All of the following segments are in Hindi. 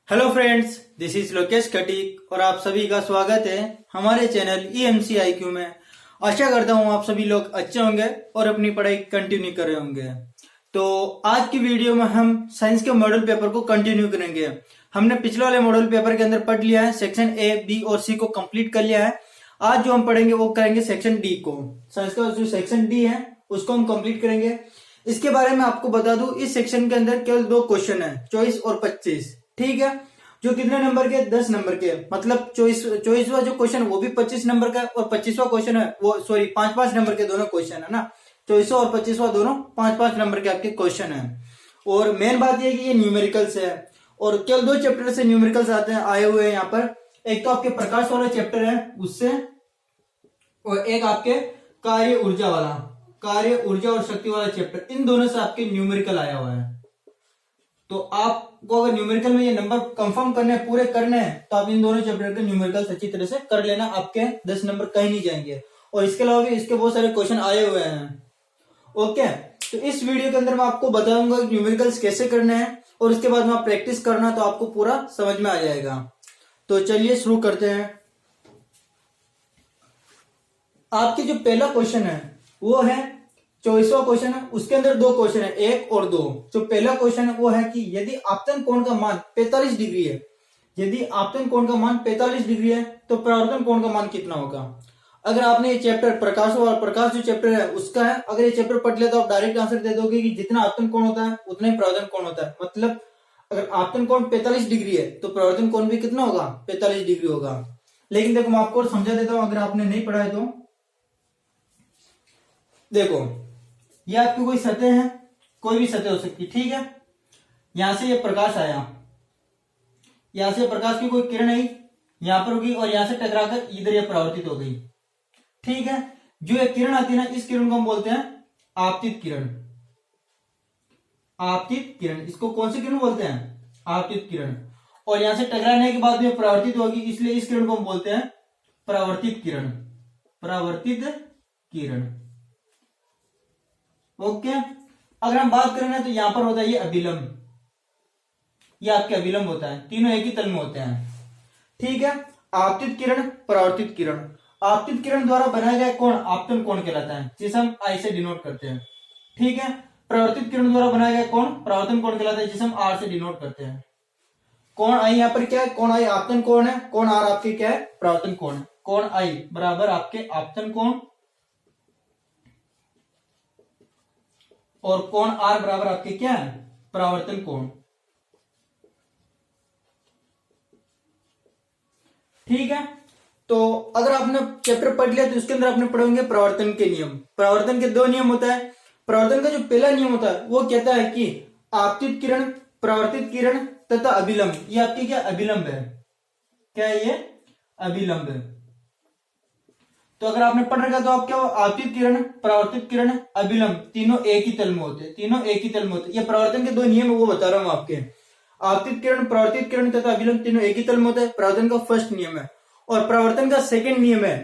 Hello friends, this is Lokesh Khatik और आप सभी का स्वागत है हमारे चैनल EMCIQ में। आशा करता हूँ आप सभी लोग अच्छे होंगे और अपनी पढ़ाई कंटिन्यू कर रहे होंगे। तो आज की वीडियो में हम साइंस के मॉडल पेपर को कंटिन्यू करेंगे। हमने पिछले वाले मॉडल पेपर के अंदर पढ़ लिया है, सेक्शन A, B और C को कंप्लीट कर लिया है। आज जो हम पढ़ेंगे वो करेंगे सेक्शन D को। साइंस का जो सेक्शन D है उसको हम कंप्लीट करेंगे। इसके बारे में आपको बता दूं, इस सेक्शन के अंदर केवल 2 क्वेश्चन है, 24 और 25। ठीक है, जो कितने नंबर के, 10 नंबर के। मतलब 24वां जो क्वेश्चन वो भी 25 नंबर का है और 25वां क्वेश्चन है वो 5 नंबर के दोनों क्वेश्चन है ना। 24वां और 25वां दोनों 5 नंबर के आपके क्वेश्चन है। और मेन बात ये कि ये न्यूमेरिकल्स है और केवल 2 चैप्टर से न्यूमेरिकल्स आए हुए हैं यहाँ पर। एक तो आपके प्रकाश वाला चैप्टर है उससे, और एक आपके कार्य ऊर्जा और शक्ति वाला चैप्टर, इन दोनों से आपके न्यूमेरिकल आया हुआ है। तो आपको अगर न्यूमेरिकल में ये नंबर कंफर्म करने हैं, पूरे करने हैं, तो आप इन दोनों चैप्टर के न्यूमेरिकल अच्छी तरह से कर लेना, आपके 10 नंबर कहीं नहीं जाएंगे। और इसके अलावा भी इसके बहुत सारे क्वेश्चन आए हुए हैं। ओके, तो इस वीडियो के अंदर मैं आपको बताऊंगा न्यूमेरिकल्स कैसे करने हैं और उसके बाद में आप प्रैक्टिस करना, तो आपको पूरा समझ में आ जाएगा। तो चलिए शुरू करते हैं। आपके जो पहला क्वेश्चन है वो है 24वां क्वेश्चन है, उसके अंदर 2 क्वेश्चन है, 1 और 2। जो पहला क्वेश्चन है वो है कि यदि आपतन कोण का मान 45 डिग्री है, यदि आपतन कोण का मान 45 डिग्री है तो परावर्तन कोण का मान कितना होगा। अगर आपने ये चैप्टर प्रकाश जो चैप्टर है उसका है, अगर ये चैप्टर पढ़ लिया तो आप डायरेक्ट आंसर दे दोगे कि जितना आपतन कोण होता है उतना ही परावर्तन कोण होता है। मतलब अगर आपतन कोण 45 डिग्री है तो परावर्तन कोण भी कितना होगा, 45 डिग्री होगा। लेकिन देखो मैं आपको समझा देता हूं, अगर आपने नहीं पढ़ा है तो देखो, ये आपकी कोई सतह है, कोई भी सतह हो सकती है। ठीक है, यहां से ये प्रकाश आया, यहां से प्रकाश की कोई किरण आई, यहां पर होगी और यहां से टकराकर इधर ये परावर्तित हो गई। ठीक है, जो ये किरण आती है ना, इस किरण को हम बोलते हैं आपतित किरण। आपतित किरण, इसको कौन सी किरण बोलते हैं, आपतित किरण। और यहां से टकराने के बाद में परावर्तित होगी, इसलिए इस किरण को हम बोलते हैं परावर्तित किरण। परावर्तित किरण। ओके, अगर हम बात करें ना तो यहां पर होता है ये अभिलंब, ये आपके अभिलंब होता है, तीनों एक ही तल में होते हैं। ठीक है, आपतित किरण, परावर्तित किरण। आपतित किरण द्वारा बनाया गया कोण आपतन कोण कहलाता है, जिसे हम आई से डिनोट करते हैं। ठीक है, परावर्तित किरण द्वारा बनाया गया कोण परावर्तन कोण कहलाता है, जिसे हम आर से डिनोट करते हैं। कोण आई यहाँ पर क्या है, कोण आई आपतन कोण है, कोण आर आपके क्या है, परावर्तन कोण है। कोण आई बराबर आपके आपतन कोण और कोण आर बराबर आपके क्या है, परावर्तन कोण। ठीक है, तो अगर आपने चैप्टर पढ़ लिया तो उसके अंदर आपने पढ़ेंगे परावर्तन के नियम। परावर्तन के 2 नियम होता है। परावर्तन का जो पहला नियम होता है वो कहता है कि आपतित किरण, परावर्तित किरण तथा अभिलंब, ये आपकी क्या अभिलंब है, क्या है ये अभिलंब है। तो अगर आपने पढ़ रखा तो आप क्या हो, आपतित किरण, परावर्तित किरण, अभिलंब, तीनों एक ही तल में होते हैं, तीनों एक ही तल में होते हैं। ये परावर्तन के 2 नियम है वो बता रहा हूं आपके। आपतित किरण, परावर्तित किरण तथा अभिलंब तीनों एक ही तल में होते हैं, परावर्तन का फर्स्ट नियम है। और परावर्तन का सेकंड नियम है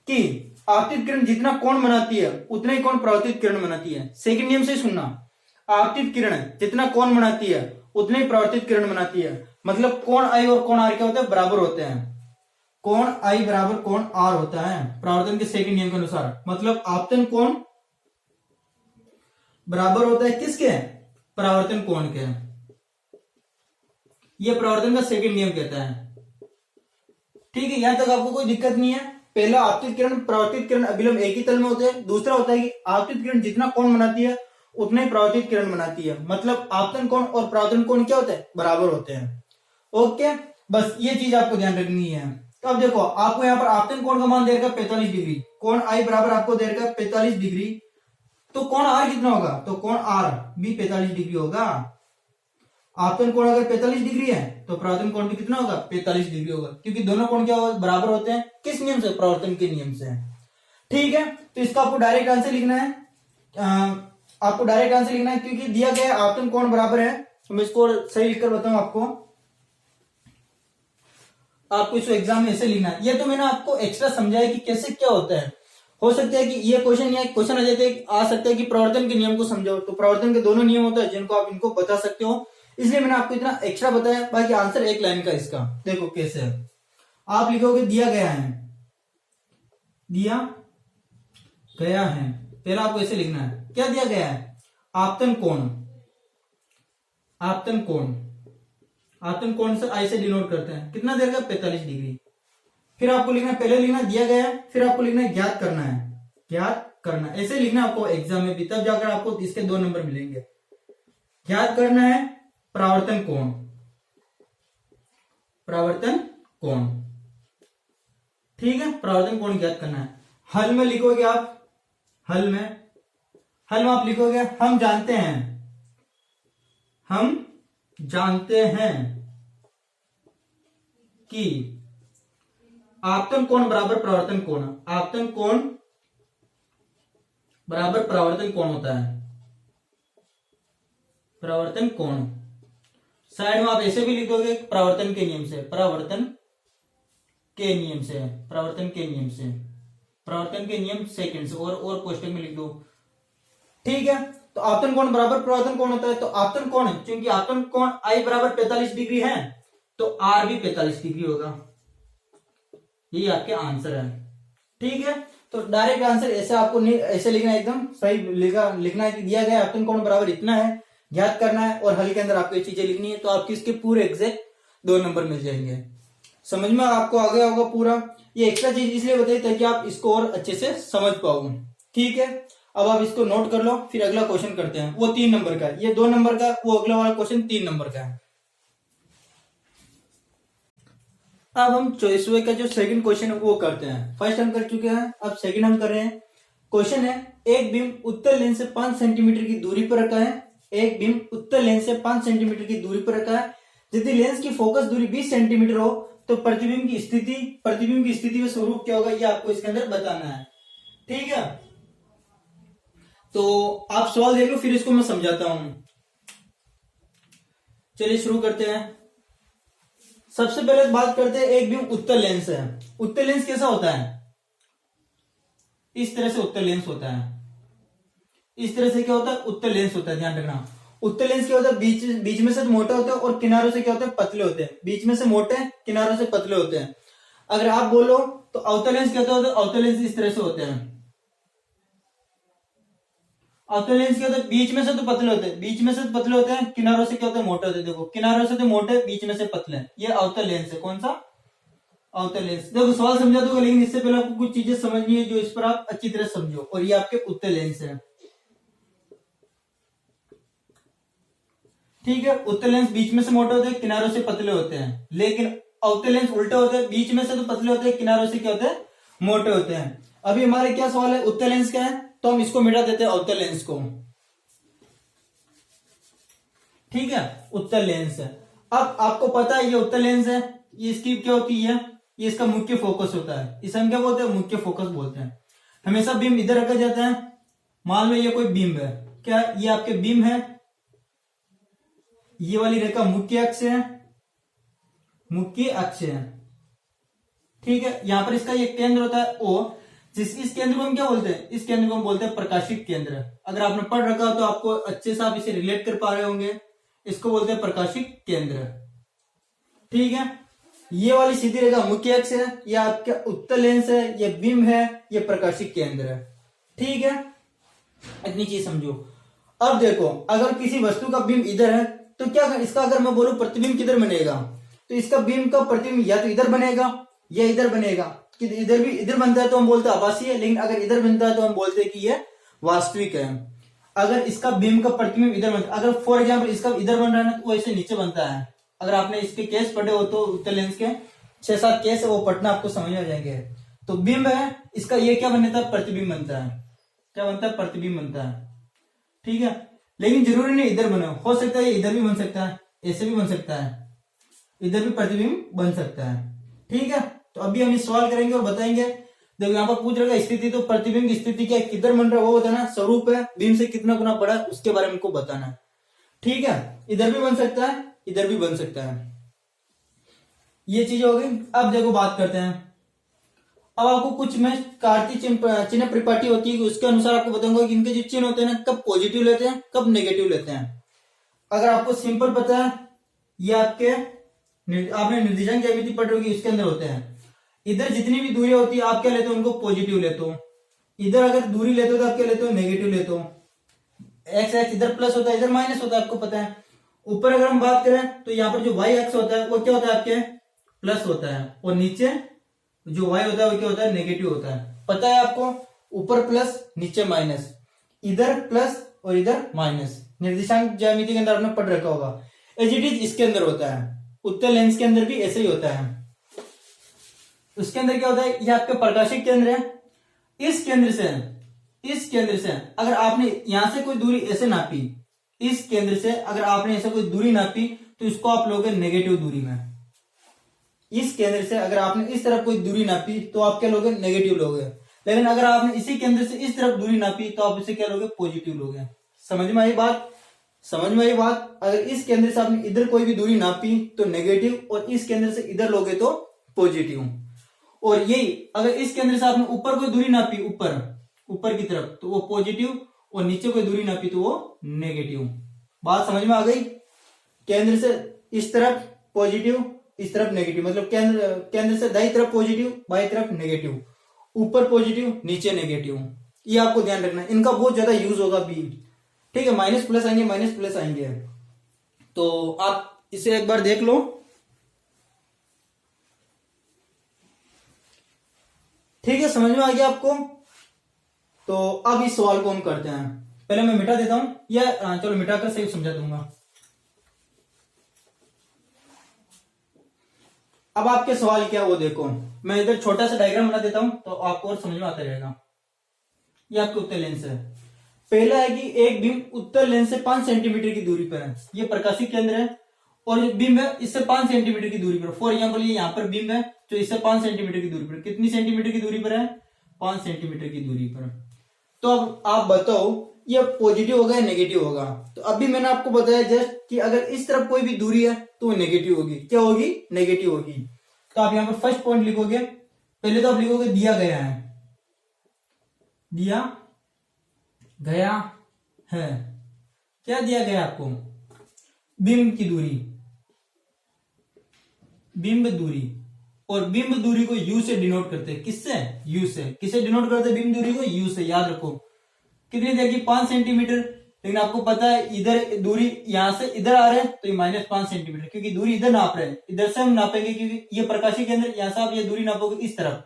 कि आपतित किरण जितना कोण बनाती है उतना ही कोण परावर्तित किरण बनाती है। सेकंड नियम से सुनना, आपतित किरण जितना कोण बनाती है उतना ही परावर्तित किरण बनाती है। मतलब कोण आई और कोण आर क्या होते हैं, बराबर होते हैं। कोण आई बराबर कोण आर होता है परावर्तन के सेकंड नियम के अनुसार। मतलब आपतन कोण बराबर होता है किसके, परावर्तन कोण के। यह परावर्तन का सेकंड नियम कहता है। ठीक है, यहां तक आपको कोई दिक्कत नहीं है। पहला आपतित किरण, परावर्तित किरण, अभिलंब एक ही तल में होते हैं। दूसरा होता है कि आपतित किरण जितना कोण बनाती है उतना ही परावर्तित किरण बनाती है। मतलब आपतन कोण और परावर्तन कोण क्या होते हैं, बराबर होते हैं। ओके, बस ये चीज आपको ध्यान रखनी है। तो अब देखो, आपको यहाँ पर आपतन कोण का मान दे रखा 45 डिग्री, कोण आई बराबर आपको दे रखा 45 डिग्री, तो कोण आर कितना होगा, तो कोण आर भी 45 डिग्री होगा। आपतन कोण अगर 45 डिग्री है तो परावर्तन कोण भी कितना होगा, 45 डिग्री होगा, क्योंकि दोनों कोण क्या होगा, बराबर होते हैं। किस नियम से, परावर्तन के नियम से। ठीक है, तो इसका आपको डायरेक्ट आंसर लिखना है, आपको डायरेक्ट आंसर लिखना है, क्योंकि दिया गया आपतन कोण बराबर है। तो मैं इसको सही लिखकर बताऊं आपको इसको एग्जाम में ऐसे लिखना है। ये तो मैंने आपको एक्स्ट्रा समझाया कि कैसे क्या होता है। हो सकता है कि ये क्वेश्चन आ जाते आ सकता है कि प्रवर्तन के नियम को समझो, तो प्रवर्तन के दोनों नियम होते हैं जिनको आप इनको बता सकते हो। इसलिए मैंने आपको इतना एक्स्ट्रा बताया। बाकी आंसर एक लाइन का इसका देखो कैसे है। आप लिखोगे दिया गया है, दिया गया है, पहला आपको ऐसे लिखना है। क्या दिया गया है? आपतन कोण। आपतन कोण, आपतन कोण से आई से डिनोट करते हैं। कितना देगा? 45 डिग्री। फिर आपको लिखना, पहले लिखना दिया गया है, फिर आपको लिखना है ज्ञात करना है। ज्ञात करना, ऐसे लिखना आपको एग्जाम में भी, तब जाकर आपको इसके 2 नंबर मिलेंगे। ज्ञात करना है परावर्तन कोण, परावर्तन कोण, ठीक है, परावर्तन कोण ज्ञात करना है। हल में लिखोगे आप, हल में आप लिखोगे हम जानते हैं, हम जानते हैं कि आपतन कोण बराबर परावर्तन कोण, आपतन कोण बराबर परावर्तन कोण होता है, परावर्तन कोण। साइड में आप ऐसे भी लिख दोगे परावर्तन के नियम से, परावर्तन के नियम से, परावर्तन के नियम से, परावर्तन के नियम सेकंड से, और कोष्टक में लिख दो, ठीक है। तो आपतन कोण बराबर परावर्तन कोण होता है। तो आपतन कोण, क्योंकि आपतन कोण आई बराबर 45 डिग्री है, तो आर भी 45 डिग्री होगा। यही आपके आंसर है, ठीक है। तो डायरेक्ट आंसर ऐसे आपको नहीं, ऐसे लिखना है, एकदम सही लिखना है कि दिया गया आपतन कोण बराबर इतना है, ज्ञात करना है, और हल के अंदर आपको ये चीजें लिखनी है। तो आपकी इसके पूरे एग्जैक्ट 2 नंबर मिल जाएंगे। समझ में आपको आ गया होगा पूरा। ये एक्स्ट्रा चीज इसलिए बताई ताकि आप इसको और अच्छे से समझ पाओ, ठीक है। अब आप इसको नोट कर लो, फिर अगला क्वेश्चन करते हैं। वो 3 नंबर का है, ये 2 नंबर का, वो अगला वाला क्वेश्चन 3 नंबर का है। अब हम चॉइस वे का जो सेकंड क्वेश्चन है वो करते हैं। फर्स्ट हम कर चुके हैं, अब सेकंड हम कर रहे हैं। क्वेश्चन है, एक बीम उत्तल लेंस से 5 सेंटीमीटर की दूरी पर रखा है। एक बीम उत्तल लेंस से 5 सेंटीमीटर की दूरी पर रखा है। यदि लेंस की फोकस दूरी 20 सेंटीमीटर हो तो प्रतिबिंब की स्थिति व स्वरूप क्या होगा, ये आपको इसके अंदर बताना है, ठीक है। तो आप सवाल देख लो, फिर इसको मैं समझाता हूं। चलिए शुरू करते हैं। सबसे पहले बात करते हैं, एक बीम उत्तल लेंस है। उत्तल लेंस कैसा होता है? इस तरह से उत्तल लेंस होता है। इस तरह से क्या होता है? उत्तल लेंस होता है, ध्यान रखना। उत्तल लेंस क्या होता है? बीच में से मोटा होता है और किनारों से क्या होता है? पतले होते हैं। बीच में से मोटे, किनारों से पतले होते हैं। अगर आप बोलो तो अवतल लेंस क्या होता है? अवतल लेंस इस तरह से होते हैं। अवतल लेंस क्या होता है? बीच में से तो पतले होते हैं, बीच में से पतले होते हैं, किनारों से क्या होते हैं? मोटे होते हैं। देखो, किनारों से तो मोटे, बीच में से पतले, ये अवतल लेंस है। कौन सा? अवतल लेंस। देखो सवाल समझा दूंगा, लेकिन इससे पहले आपको कुछ चीजें समझनी है जो इस पर आप अच्छी तरह समझो। और ये आपके उत्तल लेंस है, ठीक है। उत्तल लेंस बीच में से मोटे होते हैं, किनारों से पतले होते हैं। लेकिन अवतल लेंस उल्टे होते हैं, बीच में से तो पतले होते हैं, किनारों से क्या होते हैं? मोटे होते हैं। अभी हमारे क्या सवाल है? उत्तल लेंस क्या है, तो हम इसको मिटा देते हैं, अवतल लेंस को, ठीक है। उत्तल लेंस है। अब आपको पता है ये उत्तल लेंस है, ये इसकी क्या होती है? ये इसका मुख्य फोकस होता है। इसे हम क्या बोलते हैं? मुख्य फोकस बोलते हैं। हमेशा बीम इधर रखा जाता है। मान लो ये कोई बीम है, क्या ये आपके बीम है? ये वाली रेखा मुख्य अक्ष है, मुख्य अक्ष है, ठीक है। यहां पर इसका ये केंद्र होता है O, इस केंद्र को हम क्या बोलते हैं? इस केंद्र को हम बोलते हैं प्रकाशिक केंद्र। अगर आपने पढ़ रखा हो तो आपको अच्छे से आप इसे रिलेट कर पा रहे होंगे। इसको बोलते हैं प्रकाशिक केंद्र, ठीक है। ये वाली सीधी रेखा मुख्य अक्ष है, ये आपका उत्तल लेंस है, ये बीम है, ये प्रकाशिक केंद्र है, ठीक है। इतनी चीज समझो। अब देखो, अगर किसी वस्तु का बीम इधर है तो क्या इसका, अगर मैं बोलूं प्रतिबिंब किधर बनेगा, तो इसका बीम का प्रतिबिंब या तो इधर बनेगा या इधर बनेगा। कि इधर भी, इधर बनता है तो हम बोलते हैं आभासी है, लेकिन अगर इधर बनता है तो हम बोलते हैं कि यह वास्तविक है। अगर इसका बीम का प्रतिबिंब इधर बनता है, अगर फॉर एग्जाम्पल इसका इधर बन रहा है ना, तो वो ऐसे नीचे बनता है। अगर आपने इसके केस पढ़े हो तो उत्तल लेंस के 6-7 केस है, वो पढ़ना आपको समझ आ जाएंगे। तो बिंब है इसका, ये क्या बनता है? प्रतिबिंब बनता है। क्या बनता है? प्रतिबिंब बनता है, ठीक है। लेकिन जरूरी नहीं इधर बने, हो सकता है ये इधर भी बन सकता है, ऐसे भी बन सकता है, इधर भी प्रतिबिंब बन सकता है, ठीक है। तो अभी हम सवाल करेंगे और बताएंगे। देखो यहाँ पर पूछ रहा है स्थिति, तो प्रतिबिंब की स्थिति क्या, किधर बन रहा है वो बताना, स्वरूप है, बीम से कितना गुना बड़ा है उसके बारे में हमको बताना है, ठीक है। इधर भी बन सकता है, इधर भी बन सकता है, ये चीज हो गई। अब देखो बात करते हैं। अब आपको कुछ में कार्तीय चिन्ह परिपाटी होती है, उसके अनुसार आपको बताऊंगा कि इनके जो चिन्ह होते हैं ना, कब पॉजिटिव लेते हैं, कब नेगेटिव लेते हैं। अगर आपको सिंपल पता है, ये आपके आपने निर्देशांक ज्यामिति पढ़ रही होगी, इसके अंदर होते हैं। इधर जितनी भी दूरियां होती है आप क्या लेते हो, उनको पॉजिटिव लेते हो। इधर अगर दूरी लेते हो तो आप क्या लेते हो, नेगेटिव लेते हो। एक्स एक्स इधर प्लस होता है, इधर माइनस होता है, आपको पता है। ऊपर अगर हम बात करें तो यहाँ पर जो वाई एक्स होता है वो क्या होता है, आपके प्लस होता है, और नीचे जो वाई होता है वो क्या होता है, नेगेटिव होता है। पता है आपको, ऊपर प्लस नीचे माइनस, इधर प्लस और इधर माइनस। निर्देशांक ज्यामिति के अंदर आपने पढ़ रखा होगा। एज इट इज इसके अंदर होता है, उत्तल लेंस के अंदर भी ऐसे ही होता है। उसके अंदर क्या होता है, ये आपके प्रकाशिक केंद्र है। इस केंद्र से अगर आपने यहां से कोई दूरी ऐसे नापी, इस केंद्र से अगर आपने ऐसे कोई दूरी नापी तो इसको आप लोगे नेगेटिव दूरी में। इस केंद्र से अगर आपने इस तरफ कोई दूरी नापी तो आप क्या लोगे, नेगेटिव लोगे। लेकिन अगर आपने इसी केंद्र से इस तरफ दूरी नापी तो आप इसे क्या लोगे, पॉजिटिव लोगे। समझ में आई बात, समझ में आई बात। अगर इस केंद्र से आपने इधर कोई भी दूरी नापी तो नेगेटिव, और इस केंद्र से इधर लोगे तो पॉजिटिव। और यही अगर इस केंद्र से आपने ऊपर कोई दूरी नापी, ऊपर की तरफ, तो वो पॉजिटिव, और नीचे कोई दूरी नापी तो वो नेगेटिव। बात समझ में आ गई। केंद्र से इस तरफ पॉजिटिव, इस तरफ नेगेटिव, मतलब केंद्र से दाई तरफ पॉजिटिव, बाई तरफ नेगेटिव, ऊपर पॉजिटिव नीचे नेगेटिव। ये आपको ध्यान रखना है, इनका बहुत ज्यादा यूज होगा भी। ठीक है, माइनस प्लस आएंगे, माइनस प्लस आएंगे, तो आप इसे एक बार देख लो। ठीक है, समझ में आ गया आपको। तो अब इस सवाल को हम करते हैं। पहले मैं मिटा देता हूं, या चलो मिटाकर सही समझा दूंगा। अब आपके सवाल क्या वो देखो, मैं इधर छोटा सा डायग्राम बना देता हूं तो आपको और समझ में आता रहेगा। ये आपके उत्तल लेंस है। पहला है कि एक बिंब उत्तल लेंस से 5 सेंटीमीटर की दूरी पर है। ये प्रकाशिक केंद्र है, और जो बिंब है इससे 5 सेंटीमीटर की दूरी पर। फॉर एग्जाम्पल ये यहाँ पर बिंब है जो इससे 5 सेंटीमीटर की दूरी पर। कितनी सेंटीमीटर की दूरी पर है, 5 सेंटीमीटर की दूरी पर। तो अब आप बताओ ये पॉजिटिव होगा या नेगेटिव होगा। तो अभी मैंने आपको बताया जस्ट कि अगर इस तरफ कोई भी दूरी है तो वो नेगेटिव होगी। क्या होगी, नेगेटिव होगी। तो आप यहां पर फर्स्ट पॉइंट लिखोगे। पहले तो आप लिखोगे दिया गया है, दिया गया है। क्या दिया गया आपको, बिंब की दूरी, बिंब दूरी। और बिंब दूरी को यू से डिनोट करते हैं। किससे, यू से। किसे डिनोट करते हैं बिंब दूरी को, यू से। याद रखो कितनी देर की, 5 सेंटीमीटर। लेकिन आपको पता है इधर दूरी यहां से इधर आ रहे हैं तो ये -5 सेंटीमीटर, क्योंकि दूरी इधर नाप रहे हैं। इधर से हम नापेंगे क्योंकि ये प्रकाशिक केंद्र, यहां से आप ये दूरी नापोगे इस तरफ,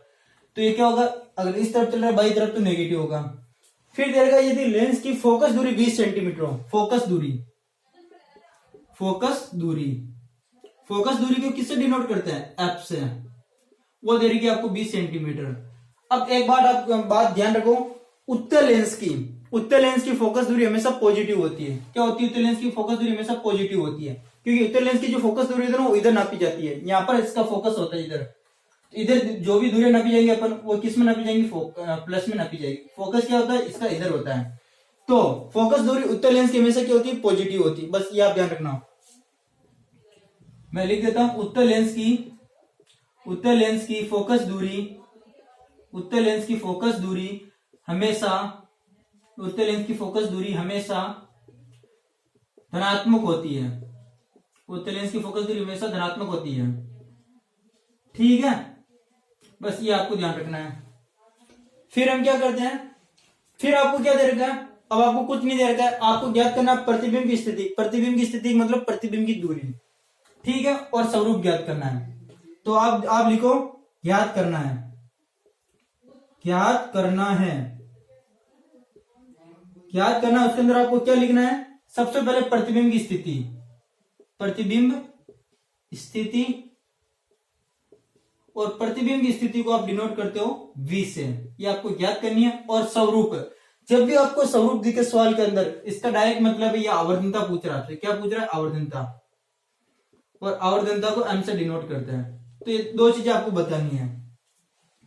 तो ये क्या होगा, अगर इस तरफ चल रहा है बाई तरफ तो नेगेटिव होगा। फिर देगा यदि लेंस की फोकस दूरी 20 सेंटीमीटर हो। फोकस दूरी, फोकस दूरी, फोकस दूरी को किससे डिनोट करते हैं, एफ से। वो दे रही आपको 20 सेंटीमीटर। अब एक बार आप बात ध्यान रखो, उत्तल लेंस की फोकस दूरी हमेशा पॉजिटिव होती है। क्या होती है, उत्तल लेंस की फोकस दूरी हमेशा पॉजिटिव होती है, क्योंकि उत्तल लेंस की जो फोकस दूरी है वो इधर नापी जाती है। यहाँ पर इसका फोकस होता है इधर। इधर जो भी दूरी नापी जाएंगी अपन, वो किस में नापी जाएंगी, प्लस में नापी जाएगी। फोकस क्या होता है, इसका इधर होता है। तो फोकस दूरी उत्तल लेंस की हमेशा क्या होती है, पॉजिटिव होती है। बस ये आप ध्यान रखना। मैं लिख देता हूं, उत्तल लेंस की फोकस दूरी, उत्तल लेंस की फोकस दूरी हमेशा, उत्तल लेंस की फोकस दूरी हमेशा धनात्मक होती है। उत्तल लेंस की फोकस दूरी हमेशा धनात्मक होती है। ठीक है, बस ये आपको ध्यान रखना है। फिर हम क्या करते हैं, फिर आपको क्या दे रखा है, अब आपको कुछ नहीं दे रखा है, आपको ज्ञात करना प्रतिबिंब की स्थिति। प्रतिबिंब की स्थिति मतलब प्रतिबिंब की दूरी, ठीक है, और स्वरूप ज्ञात करना है। तो आप लिखो ज्ञात करना है, ज्ञात करना है, ज्ञात करना। उसके अंदर आपको क्या लिखना है, सबसे पहले प्रतिबिंब की स्थिति, प्रतिबिंब स्थिति, और प्रतिबिंब की स्थिति को आप डिनोट करते हो V से। ये आपको ज्ञात करनी है। और स्वरूप, जब भी आपको स्वरूप दिखे सवाल के अंदर, इसका डायरेक्ट मतलब है ये आवर्तनता पूछ रहा है आपसे। क्या पूछ रहा है, आवर्तनता, और आवर्तनता को M से डिनोट करते हैं। तो ये दो चीजें आपको बतानी है।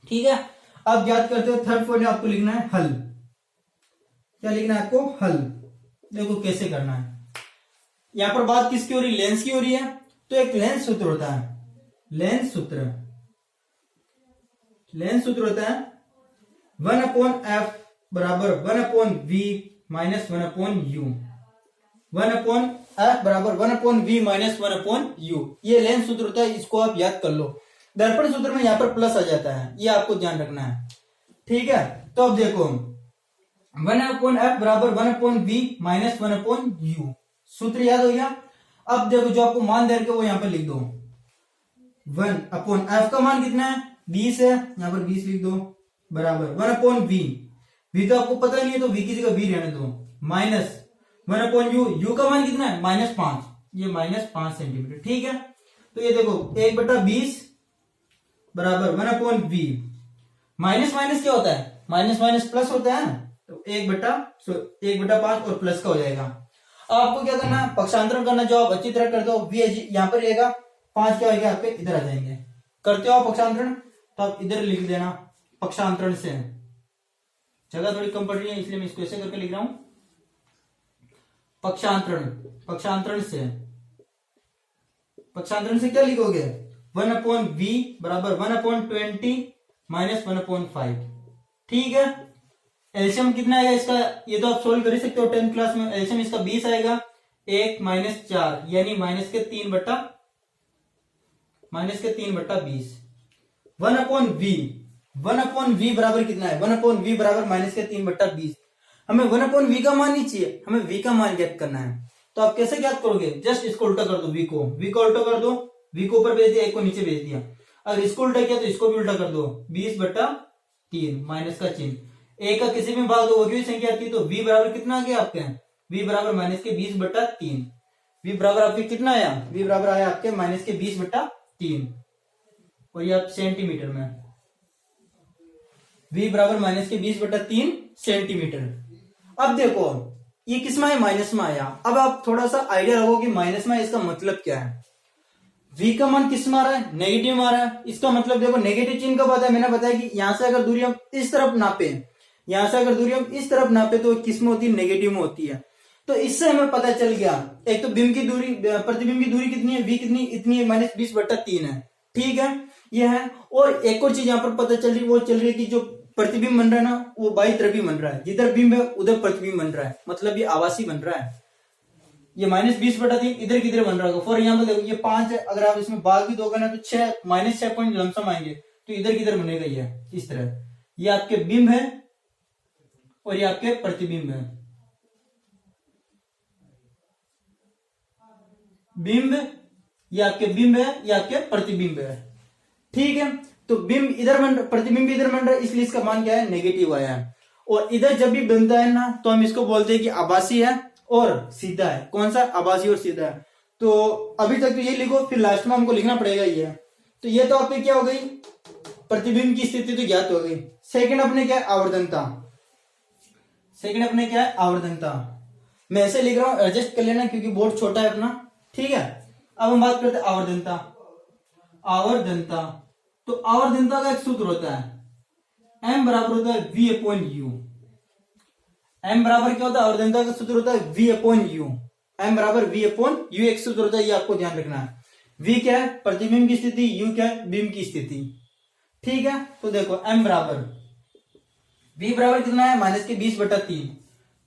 ठीक है, अब ज्ञात करते हो। थर्ड पॉइंट आपको लिखना है हल। क्या लिखना है आपको, हल। देखो कैसे करना है। यहां पर बात किसकी हो रही है, लेंस की हो रही है। तो एक लेंस सूत्र होता है, लेंस सूत्र, लेंस सूत्र होता है 1/f बराबर 1/v minus 1/u। 1/f F बराबर 1/v माइनस 1/u। ये लेंस सूत्र होता है, इसको आप याद कर लो। दर्पण सूत्र में यहाँ पर प्लस आ जाता है, ये आपको ध्यान रखना है, ठीक है। तो अब देखो 1/f बराबर 1/v माइनस 1/u, सूत्र याद हो गया। अब देखो जो आपको मान दे रखे वो यहाँ पर लिख दो। 1/f का मान कितना है, 20 है, यहाँ पर 20 लिख दो, बराबर 1/v, v तो आपको पता नहीं है तो v की जगह v रहने दो, माइनस 1/u, u का मान कितना है -5, ये -5 सेंटीमीटर, ठीक है। तो ये देखो 1/20 बराबर 1/v, माइनस माइनस क्या होता है, माइनस माइनस प्लस होता है, तो 1/5 और प्लस का हो जाएगा। अब आपको क्या करना है, पक्षांतरण करना, जो आप अच्छी तरह कर दो, v यहाँ पर रहेगा, 5 क्या होगा आपके इधर आ जाएंगे। करते हो आप पक्षांतरण तो आप इधर लिख देना पक्षांतरण से, जगह थोड़ी कम पड़ रही है इसलिए मैं इसको ऐसे करके लिख रहा हूं। पक्षांतरण से क्या लिखोगे, 1/v बराबर 1/20 माइनस 1/5, ठीक है। एलसीएम कितना आएगा इसका, ये तो आप सोल्व कर ही सकते हो 10th क्लास में। एलसीएम इसका 20 आएगा, 1 माइनस 4 यानी माइनस के 3/20 1/v बराबर कितना है, 1/v बराबर माइनस के 3/20। हमें 1/v का मान नहीं चाहिए, हमें v का मान ज्ञात करना है। तो आप कैसे ज्ञात करोगे, जस्ट इसको उल्टा कर दो, v को उल्टा कर दो, v को ऊपर भेज दिया, एक को नीचे भेज दिया। अगर इसको उल्टा किया तो इसको भी उल्टा कर दो, 20/3 माइनस का चिन्ह, एक का किसी में भाग दो वो संख्या आती है, तो v बराबर कितना आ गया आपके, v बराबर माइनस के 20/3, v बराबर आपके कितना आया, v बराबर आया आपके माइनस के 20/3, और ये आप सेंटीमीटर में, v बराबर माइनस के 20/3 सेंटीमीटर। अब देखो ये किस में है, माइनस में आया। अब आप थोड़ा सा आइडिया रखो कि माइनस में इसका मतलब क्या है। v का मान किस में आ रहा है, नेगेटिव में आ रहा है, इसका मतलब देखो नेगेटिव चिन्ह कब आता है, मैंने बताया कि यहां से अगर दूरी हम इस तरफ नापे, तो किस में होती है, नेगेटिव में होती है। तो इससे हमें पता चल गया, एक तो बिंब की दूरी, प्रतिबिंब की दूरी कितनी है, v कितनी, इतनी है, -20/3 है, ठीक है, ये है। और एक और चीज यहाँ पर पता चल रही, वो चल रही है कि जो प्रतिबिंब बन रहा है ना, वो बाई तरफी बन रहा है, जिधर बिंब है उधर प्रतिबिंब बन रहा है, मतलब ये आवासी बन रहा है। ये -20/3 इधर किधर बन रहा होगा, फॉर एग्जाम्पल देखो ये 5 है, अगर आप इसमें भाग भी दोगे ना तो 6 -6 पॉइंट लमसम आएंगे, तो इधर किधर बनेगा, ये इस तरह। ये आपके बिंब है और ये आपके प्रतिबिंब है, बिंब, ये आपके बिंब है, ये आपके प्रतिबिंब है, ठीक है। तो बिंब इधर बन, प्रतिबिंब इधर बन रहा है, इसलिए इसका मान क्या है, नेगेटिव आया है। और इधर जब भी बनता है ना तो हम इसको बोलते हैं कि आभासी है और सीधा है। कौन सा, आभासी और सीधा है। तो अभी तक तो ये लिखो, फिर लास्ट में हमको लिखना पड़ेगा ये। तो ये तो आपकी क्या हो गई, प्रतिबिंब की स्थिति तो ज्ञात हो गई। सेकंड अपने क्या है, आवर्धनता। मैं ऐसे लिख रहा हूं, एडजस्ट कर लेना क्योंकि बोर्ड छोटा है अपना, ठीक है। अब हम बात करते हैं आवर्धनता। तो आवर्धनता का एक सूत्र होता है, m बराबर होता है v/u। m बराबर क्या होता है, आवर्धनता का सूत्र होता है v/u। m बराबर v/u एक सूत्र होता है, ये आपको ध्यान रखना है। v क्या है, प्रतिबिंब की स्थिति, u क्या है, बिंब की स्थिति, ठीक है। तो देखो m बराबर, v बराबर कितना है,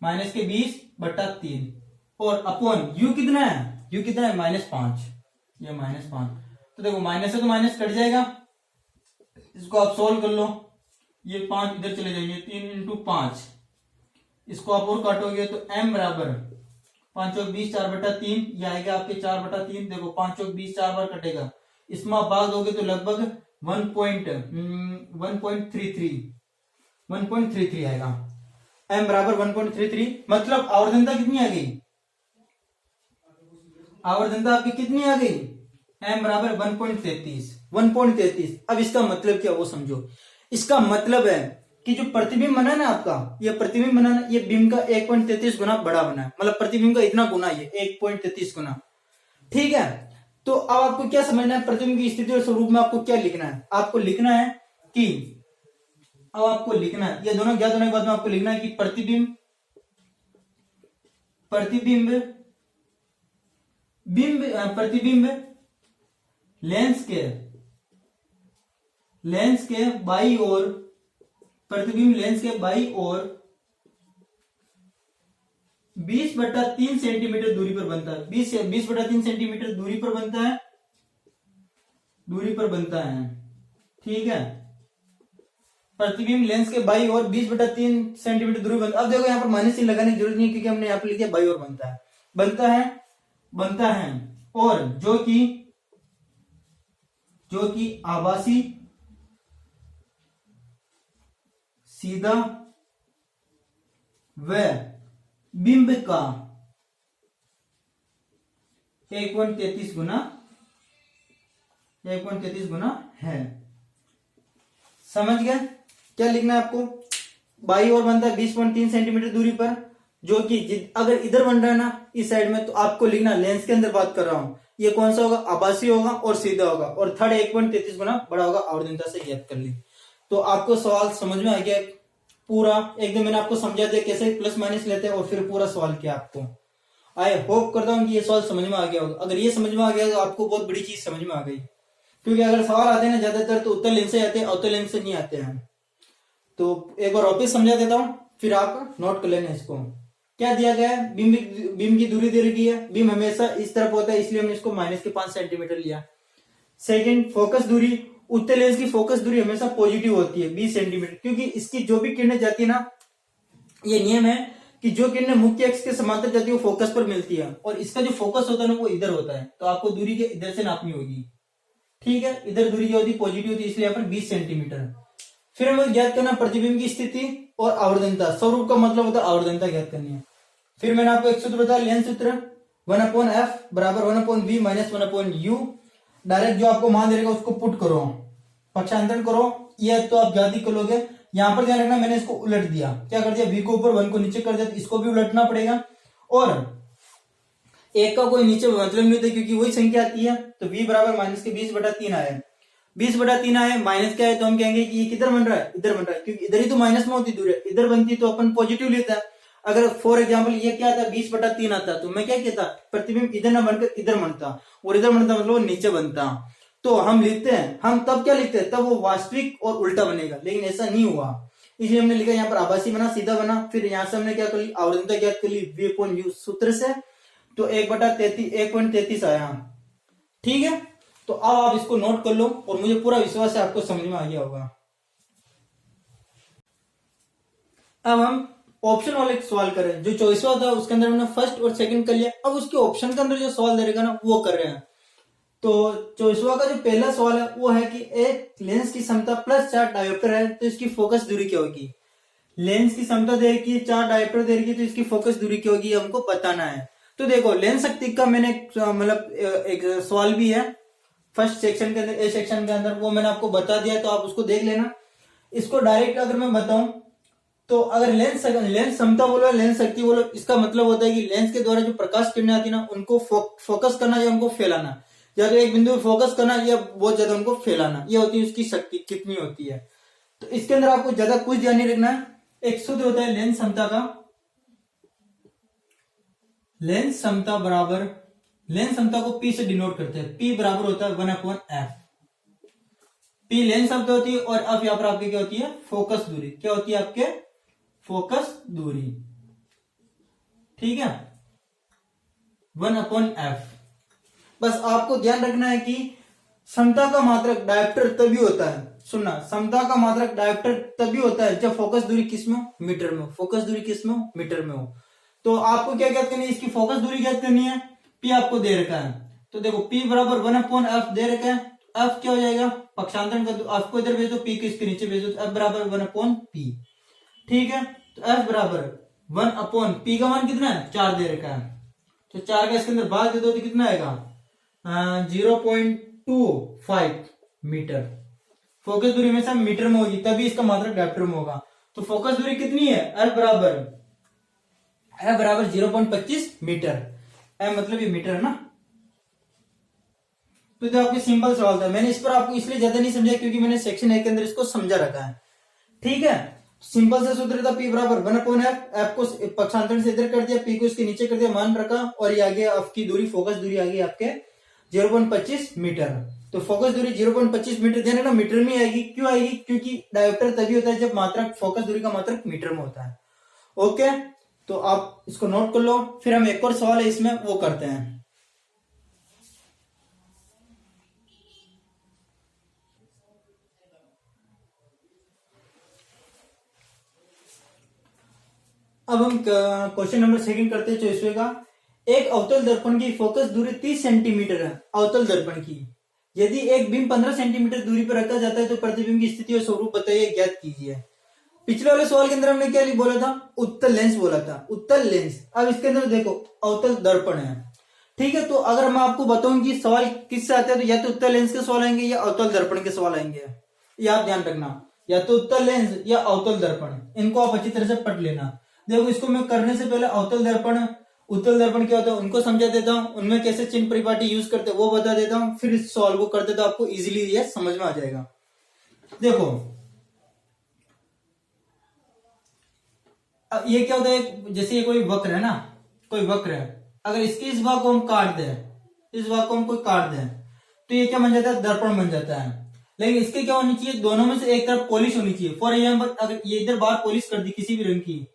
-20/3, और अपॉन u कितना है, u कितना है, -5, ये -5। तो देखो माइनस से तो माइनस कट जाएगा, इसको आप सोल्व कर लो, ये 5 इधर चले जाएंगे, 3 × 5, इसको आप और काटोगे तो m बराबर 5 × 20 4/3, ये आएगा आपके 4/3। देखो 5 × 20 4 बार कटेगा, इसमें आप भाग दोगे तो लगभग 1.33 आएगा, m बराबर 1.33। मतलब आवर्धनता कितनी आ गई, आवर्धनता आपकी कितनी आ गई, m बराबर 1.33। अब इसका मतलब क्या वो समझो। इसका मतलब है कि जो प्रतिबिंब बना ना आपका, ये प्रतिबिंब बना ना, ये बिंब का 1.33 गुना बड़ा बना है, मतलब प्रतिबिंब का इतना गुना, ये 1.33 गुना, ठीक है। तो अब आपको क्या समझना है, प्रतिबिंब की स्थिति और स्वरूप में आपको क्या लिखना है, आपको लिखना है कि, अब आपको लिखना है, ये दोनों ज्ञात होने के बाद में आपको लिखना है कि प्रतिबिंब लेंस के बाई ओर, प्रतिबिंब लेंस के बाई ओर 20/3 सेंटीमीटर दूरी पर बनता है। 20/3 सेंटीमीटर दूरी पर बनता है, ठीक है। प्रतिबिंब लेंस के बाई और 20/3 सेंटीमीटर दूरी बनता है। अब देखो यहाँ पर माइनस चिन्ह लगाने की जरूरत नहीं है, क्योंकि हमने यहाँ पर लिखा बाई और बनता है और जो कि आभासी, सीधा व बिंब का 1.33 गुना है। समझ गए? क्या लिखना है आपको? बाई और बनता है 20.3 सेंटीमीटर दूरी पर, जो कि अगर इधर बन रहा है ना इस साइड में, तो आपको लिखना, लेंस के अंदर बात कर रहा हूं, ये कौन सा होगा? आभासी होगा और सीधा होगा, और थर्ड 1.33 गुना बड़ा होगा। आवर्धनता से ज्ञात कर ली। तो आपको सवाल समझ में आ गया पूरा? एकदम मैंने आपको समझा दिया कैसे प्लस माइनस लेते हैं और फिर पूरा सवाल किया आपको। आई होप करता हूँ कि ये सवाल समझ में आ गया होगा। अगर ये समझ में आ गया तो आपको बहुत बड़ी चीज समझ में आ गई, क्योंकि अगर सवाल आते हैं ना ज्यादातर तो उत्तर लेंस से आते हैं, अवतल लेंस से नहीं आते हैं। तो एक बार वापिस समझा देता हूँ, फिर आप नोट कर लेना इसको। क्या दिया गया है? बीम की दूरी दे रखी है। बीम हमेशा इस तरफ होता है, इसलिए हमने इसको -5 सेंटीमीटर लिया। सेकंड, फोकस दूरी, उत्तल लेंस की फोकस दूरी हमेशा पॉजिटिव होती है 20 सेंटीमीटर, क्योंकि इसकी जो भी किरणें जाती है ना, ये नियम है कि जो किरणें मुख्य अक्ष के समांतर जाती है वो फोकस पर मिलती है, और इसका जो फोकस होता है ना वो इधर होता है। तो आपको दूरी के इधर से नापनी होगी, ठीक है। इधर दूरी जो होती है पॉजिटिव होती है, इसलिए यहाँ पर 20 सेंटीमीटर। फिर हमें ज्ञात करना प्रतिबिंब की स्थिति और आवर्धनता। स्वरूप का मतलब होता है आवर्धनता ज्ञात करनी है। फिर मैंने आपको एक सूत्र बताया, लेंस सूत्र 1/f बराबर 1/v माइनस 1/u। डायरेक्ट जो आपको मान दे देगा उसको पुट करो, पक्षांतरण करो, ये तो आप ज्यादा कर लोगे। यहां पर ध्यान रखना, मैंने इसको उलट दिया। क्या कर दिया? v को ऊपर 1 को नीचे कर दिया, तो इसको भी उलटना पड़ेगा। और एक का कोई नीचे मतलब नहीं होता, क्योंकि वही संख्या आती है। तो v बराबर माइनस के 20/3 आया, 20/3 आया, माइनस क्या है तो हम कहेंगे कि ये किधर बन रहा है? इधर बन रहा है, क्योंकि इधर ही तो माइनस में होती दूरी है। इधर बनती तो अपन पॉजिटिव लेता है। अगर फॉर एग्जाम्पल ये क्या था 20/3 आता, तो मैं क्या कहता? प्रतिबिंब इधर ना बनकर इधर बनता, और इधर बनता मतलब नीचे बनता। तो हम लिखते हैं, हम तब क्या लिखते हैं? तब वो वास्तविक और उल्टा बनेगा, लेकिन ऐसा नहीं हुआ, इसलिए हमने लिखा यहाँ पर आभासी बना, सीधा बना। फिर यहाँ से हमने क्या कर ली? आवर्धनता ज्ञात कर ली v/u सूत्र से। तो 1/33 आया, ठीक है। तो अब आप इसको नोट कर लो, और मुझे पूरा विश्वास है आपको समझ में आ गया होगा। अब हम ऑप्शन वाले सवाल कर रहे हैं। जो चॉइसवा था उसके अंदर हमने फर्स्ट और सेकंड कर लिया। अब उसके ऑप्शन के अंदर जो सवाल दे रहेगा ना वो कर रहे हैं। तो चॉइसवा का जो पहला सवाल है वो है कि एक लेंस की क्षमता +4 डायोप्टर है, तो इसकी फोकस दूरी क्या होगी? लेंस की क्षमता दे रखी है, 4 डायोप्टर दे रखी है, तो इसकी फोकस दूरी क्या होगी हमको बताना है। तो देखो, लेंस शक्ति का मैंने मतलब एक सवाल भी है फर्स्ट सेक्शन के अंदर, ए सेक्शन के अंदर, वो मैंने आपको बता दिया, तो आप उसको देख लेना। इसको डायरेक्ट अगर मैं बताऊं तो अगर लेंस क्षमता बोलो, लेंस शक्ति बोलो, इसका मतलब होता है कि लेंस के द्वारा जो प्रकाश किरणें आती है ना उनको फोकस करना या उनको फैलाना, या तो एक बिंदु पर फोकस करना या बहुत ज्यादा उनको फैलाना, ये होती है उसकी शक्ति कितनी होती है। तो इसके अंदर आपको ज्यादा कुछ ध्यान नहीं रखना है। एक सूत्र होता है लेंस क्षमता का, लेंस क्षमता बराबर, लेंस क्षमता को P से डिनोट करते हैं। P बराबर होता है 1/f। P लेंस क्षमता होती है और F यहाँ पर आपकी क्या होती है? फोकस दूरी। क्या होती है आपके? फोकस दूरी, ठीक है, 1/f। बस आपको ध्यान रखना है कि क्षमता का मात्रक डायोप्टर तभी होता है, सुनना, क्षमता का मात्रक डायोप्टर तभी होता है जब फोकस दूरी किस में हो? मीटर में हो। फोकस दूरी किस में हो? मीटर में हो। तो आपको क्या ज्ञात करनी है? इसकी फोकस दूरी ज्ञात करनी है। P आपको दे रखा है, तो देखो P बराबर 1/f दे रखा है। F क्या हो जाएगा? पक्षांतरण कर दो, F को इधर भेज दो, P को इसके नीचे भेज दो, F बराबर 1/p, ठीक है। तो F बराबर 1/p का मान कितना है? 4 दे रखा है, तो 4 का इसके अंदर भाग दे दो तो कितना आएगा? 0.25 मीटर। फोकस दूरी हमेशा मीटर में होगी, तभी इसका मात्रक डायोप्टर में होगा। तो फोकस दूरी कितनी है? F बराबर 0.25 मीटर। F मतलब ये मीटर है ना। तो आपके सिंपल सवाल था, मैंने इस पर आपको इसलिए ज्यादा नहीं समझाया क्योंकि मैंने सेक्शन 1 के अंदर इसको समझा रखा है, ठीक है। सिंपल से सूत्र था P बराबर 1/f। F को पक्षांतरण से इधर कर दिया, P को इसके नीचे कर दिया, मान रखा, और ये आगे F की दूरी, फोकस दूरी आ गई आपके 0.25 मीटर। तो फोकस दूरी 0.25 मीटर, ध्यान रखना मीटर में आएगी। क्यों आएगी? क्योंकि डायोप्टर तभी होता है जब मात्रक, फोकस दूरी का मात्रक मीटर में होता है। ओके, तो आप इसको नोट कर लो, फिर हम एक और सवाल है इसमें वो करते हैं। अब हम क्वेश्चन नंबर सेकंड करते हैं 24वें का। एक अवतल दर्पण की फोकस दूरी 30 सेंटीमीटर है अवतल दर्पण की। यदि एक बिंब 15 सेंटीमीटर दूरी पर रखा जाता है तो प्रतिबिंब की स्थिति और स्वरूप बताइए, ज्ञात कीजिए। पिछले वाले सवाल के अंदर हमने क्या बोला था, उत्तल लेंस बोला था, उत्तल लेंस। अब इसके अंदर देखो अवतल दर्पण है, ठीक है। तो अगर मैं आपको बताऊं कि सवाल किससे आते हैं तो या तो उत्तल लेंस के सवाल आएंगे या अवतल दर्पण के सवाल आएंगे। ये आप ध्यान रखना, या तो उत्तल लेंस या अवतल दर्पण, इनको आप अच्छी तरह से पढ़ लेना। देखो इसको मैं करने से पहले अवतल दर्पण उत्तल दर्पण क्या होता है उनको समझा देता हूँ, उनमें कैसे चिन्ह परिपाटी यूज करते हैं वो बता देता हूँ, फिर इस सवाल को करते तो आपको इजीली ये समझ में आ जाएगा। देखो ये क्या होता है, जैसे ये कोई वक्र है ना, कोई वक्र है, अगर इसके इस भाग को हम काट दें, इस भाग को हम कोई काट दें तो ये क्या बन जाता है, दर्पण बन जाता है। लेकिन इसके क्या होनी चाहिए, दोनों में से एक तरफ पॉलिश होनी चाहिए। फॉर एग्जाम्पल अगर ये इधर बाहर पॉलिश कर दी, किसी भी रंग की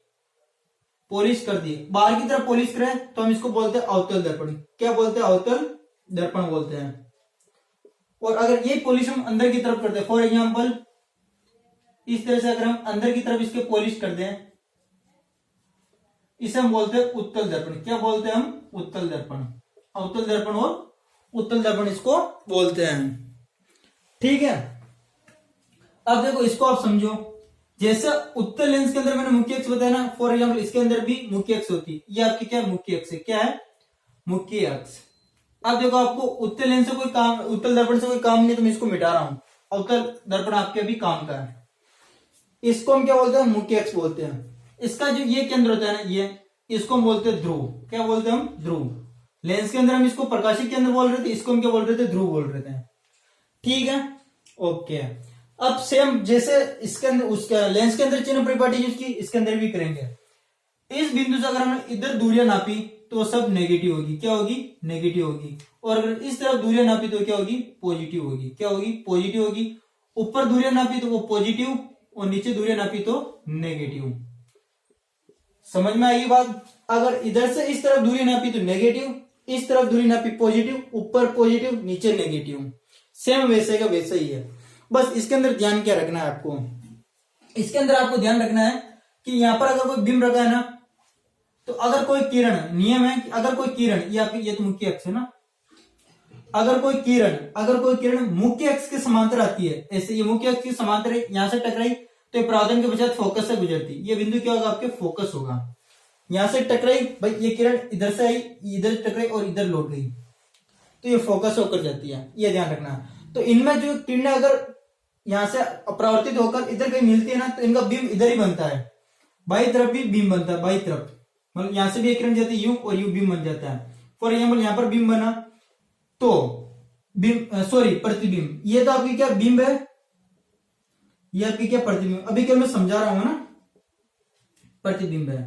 पॉलिश कर दी, बाहर की तरफ पॉलिश करें तो हम इसको बोलते हैं अवतल दर्पण। क्या बोलते हैं, अवतल दर्पण बोलते हैं। और अगर ये पॉलिश हम अंदर की तरफ करते हैं, फॉर एग्जाम्पल इस तरह से अगर हम अंदर की तरफ इसके पॉलिश कर दें, इसे हम बोलते हैं उत्तल दर्पण। क्या बोलते हैं हम, उत्तल दर्पण। अवतल दर्पण और उत्तल दर्पण इसको बोलते हैं, ठीक है। अब देखो इसको आप समझो, जैसे उत्तल लेंस के अंदर मैंने मुख्य अक्ष बताया ना, फॉर एग्जाम्पल इसके अंदर भी मुख्य अक्ष होती है। ये आपकी क्या मुख्य अक्ष है, क्या है मुख्य अक्ष। अब देखो आपको उत्तल लेंस से कोई काम, उत्तल दर्पण से कोई काम नहीं, तो मैं इसको मिटा रहा हूं। अवतल दर्पण आपके अभी काम का है, इसको हम क्या बोलते हैं, मुख्य अक्ष बोलते हैं। इसका जो ये केंद्र होता है ना, ये इसको हम बोलते हैं ध्रुव। क्या बोलते हैं हम, ध्रुव। लेंस के अंदर हम इसको प्रकाशिक केंद्र बोल रहे थे, इसको हम क्या बोल रहे थे, ध्रुव बोल रहे थे, ठीक है, ओके। अब सेम जैसे इसके अंदर उसका लेंस के अंदर चिन्ह परिपाटी यूज की, इसके अंदर भी करेंगे। इस बिंदु से अगर हमने इधर दूरियां नापी तो सब नेगेटिव होगी, क्या होगी, नेगेटिव होगी। और अगर इस तरफ दूरियां नापी तो क्या होगी, पॉजिटिव होगी। क्या होगी, पॉजिटिव होगी। ऊपर दूरियां नापी तो वो पॉजिटिव, और नीचे दूरियां नापी तो नेगेटिव। समझ में आएगी बात। अगर इधर से इस तरफ दूरी नापी तो नेगेटिव, इस तरफ दूरी नापी पॉजिटिव, ऊपर पॉजिटिव नीचे नेगेटिव, सेम वैसे का वैसे ही है। बस इसके अंदर ध्यान क्या रखना है आपको, इसके अंदर आपको ध्यान रखना है कि यहां पर अगर कोई बिंब रखा है ना, तो अगर कोई किरण, नियम है कि अगर कोई किरण, ये आपकी ये तो मुख्य अक्ष है ना, अगर कोई किरण मुख्य अक्ष के समांतर आती है, ऐसे ये मुख्य अक्ष के समांतर है, यहां से टकराई तो परावर्तन के पश्चात फोकस से गुजरती, ये बिंदु क्या होगा, आपके फोकस होगा। यहां से टकराई भाई, ये किरण इधर से आई, इधर टकराई और इधर लौट गई, तो ये फोकस होकर जाती है, ये ध्यान रखना। तो इनमें जो किरणें अगर यहां से अपरावर्तित होकर इधर कहीं मिलती है ना, तो इनका बिंब इधर ही बनता है, बाई तरफ भी बिंब बनता है, बाई तरफ, मतलब यहां से भी एक किरण जाती है यूं, और यूं बिंब बन जाता है। फॉर एग्जाम्पल यहां पर बिंब बना तो बिंब, सॉरी प्रतिबिंब, ये तो आपकी क्या बिंब है, ये आपकी क्या प्रतिबिंब, अभी क्या मैं समझा रहा हूं ना, प्रतिबिंब है।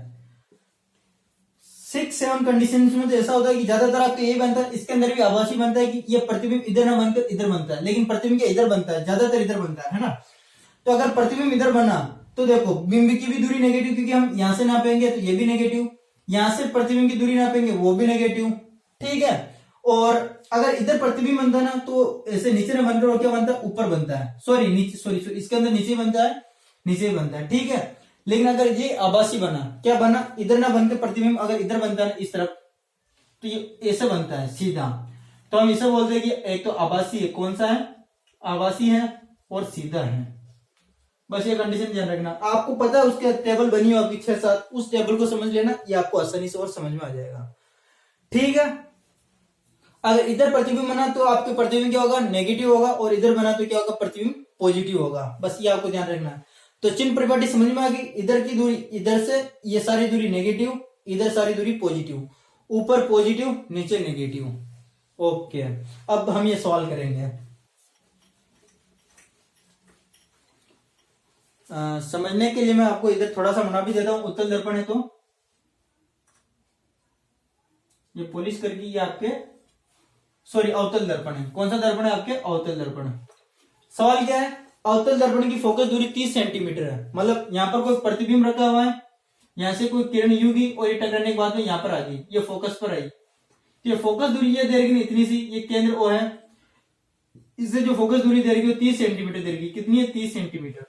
6-7 कंडीशन में तो ऐसा होता है कि ज्यादातर आपको यही बनता है, इसके अंदर भी आभासी बनता है कि ये प्रतिबिंब इधर ना बनकर इधर बनता है, लेकिन प्रतिबिंब क्या इधर बनता है, ज्यादातर इधर बनता है ना। तो अगर प्रतिबिंब इधर बना तो देखो बिंब की भी दूरी नेगेटिव, क्योंकि हम यहां से नापेंगे तो ये भी नेगेटिव, यहां से प्रतिबिंब की दूरी नापेंगे वो भी नेगेटिव, ठीक है। और अगर इधर प्रतिबिंब बनता है ना, तो ऐसे नीचे ना बनकर और क्या बनता है, ऊपर बनता है, सॉरी नीचे, सॉरी इसके अंदर नीचे बनता है, नीचे बनता है, ठीक है। लेकिन अगर ये आभासी बना, क्या बना, इधर ना बनकर प्रतिबिंब अगर इधर बनता है इस तरफ, तो ये ऐसे बनता है सीधा, तो हम इसे बोलते हैं कि एक तो आभासी है, कौन सा है, आभासी है, और सीधा है। बस ये कंडीशन ध्यान रखना। आपको पता है उसके टेबल बनी हो आपकी 6-7, उस टेबल को समझ लेना, ये आपको आसानी से और समझ में आ जाएगा, ठीक है। अगर इधर प्रतिबिंब बना तो आपके प्रतिबिंब क्या होगा, नेगेटिव होगा, और इधर बना तो क्या होगा, प्रतिबिंब पॉजिटिव होगा। बस ये आपको ध्यान रखना है। तो चिन्ह परिपाटी समझ में आ गई, इधर की दूरी, इधर से ये सारी दूरी नेगेटिव, इधर सारी दूरी पॉजिटिव, ऊपर पॉजिटिव नीचे नेगेटिव, ओके। अब हम ये सवाल करेंगे। समझने के लिए मैं आपको इधर थोड़ा सा बना भी देता हूं। उत्तल दर्पण है तो ये पॉलिश करके, ये आपके सॉरी अवतल दर्पण है। कौन सा दर्पण है, आपके अवतल दर्पण। सवाल क्या है, अवतल दर्पण की फोकस दूरी 30 सेंटीमीटर है, मतलब यहां पर कोई प्रतिबिंब रखा हुआ है, यहाँ से कोई किरण यू गई और ये टकराने के बाद में यहाँ पर आ गई, ये फोकस पर आई, तो ये फोकस दूरी ये दे रही इतनी सी, ये केंद्र ओ है, इससे जो फोकस दूरी दे रही है 30 सेंटीमीटर दे रही, कितनी है 30 सेंटीमीटर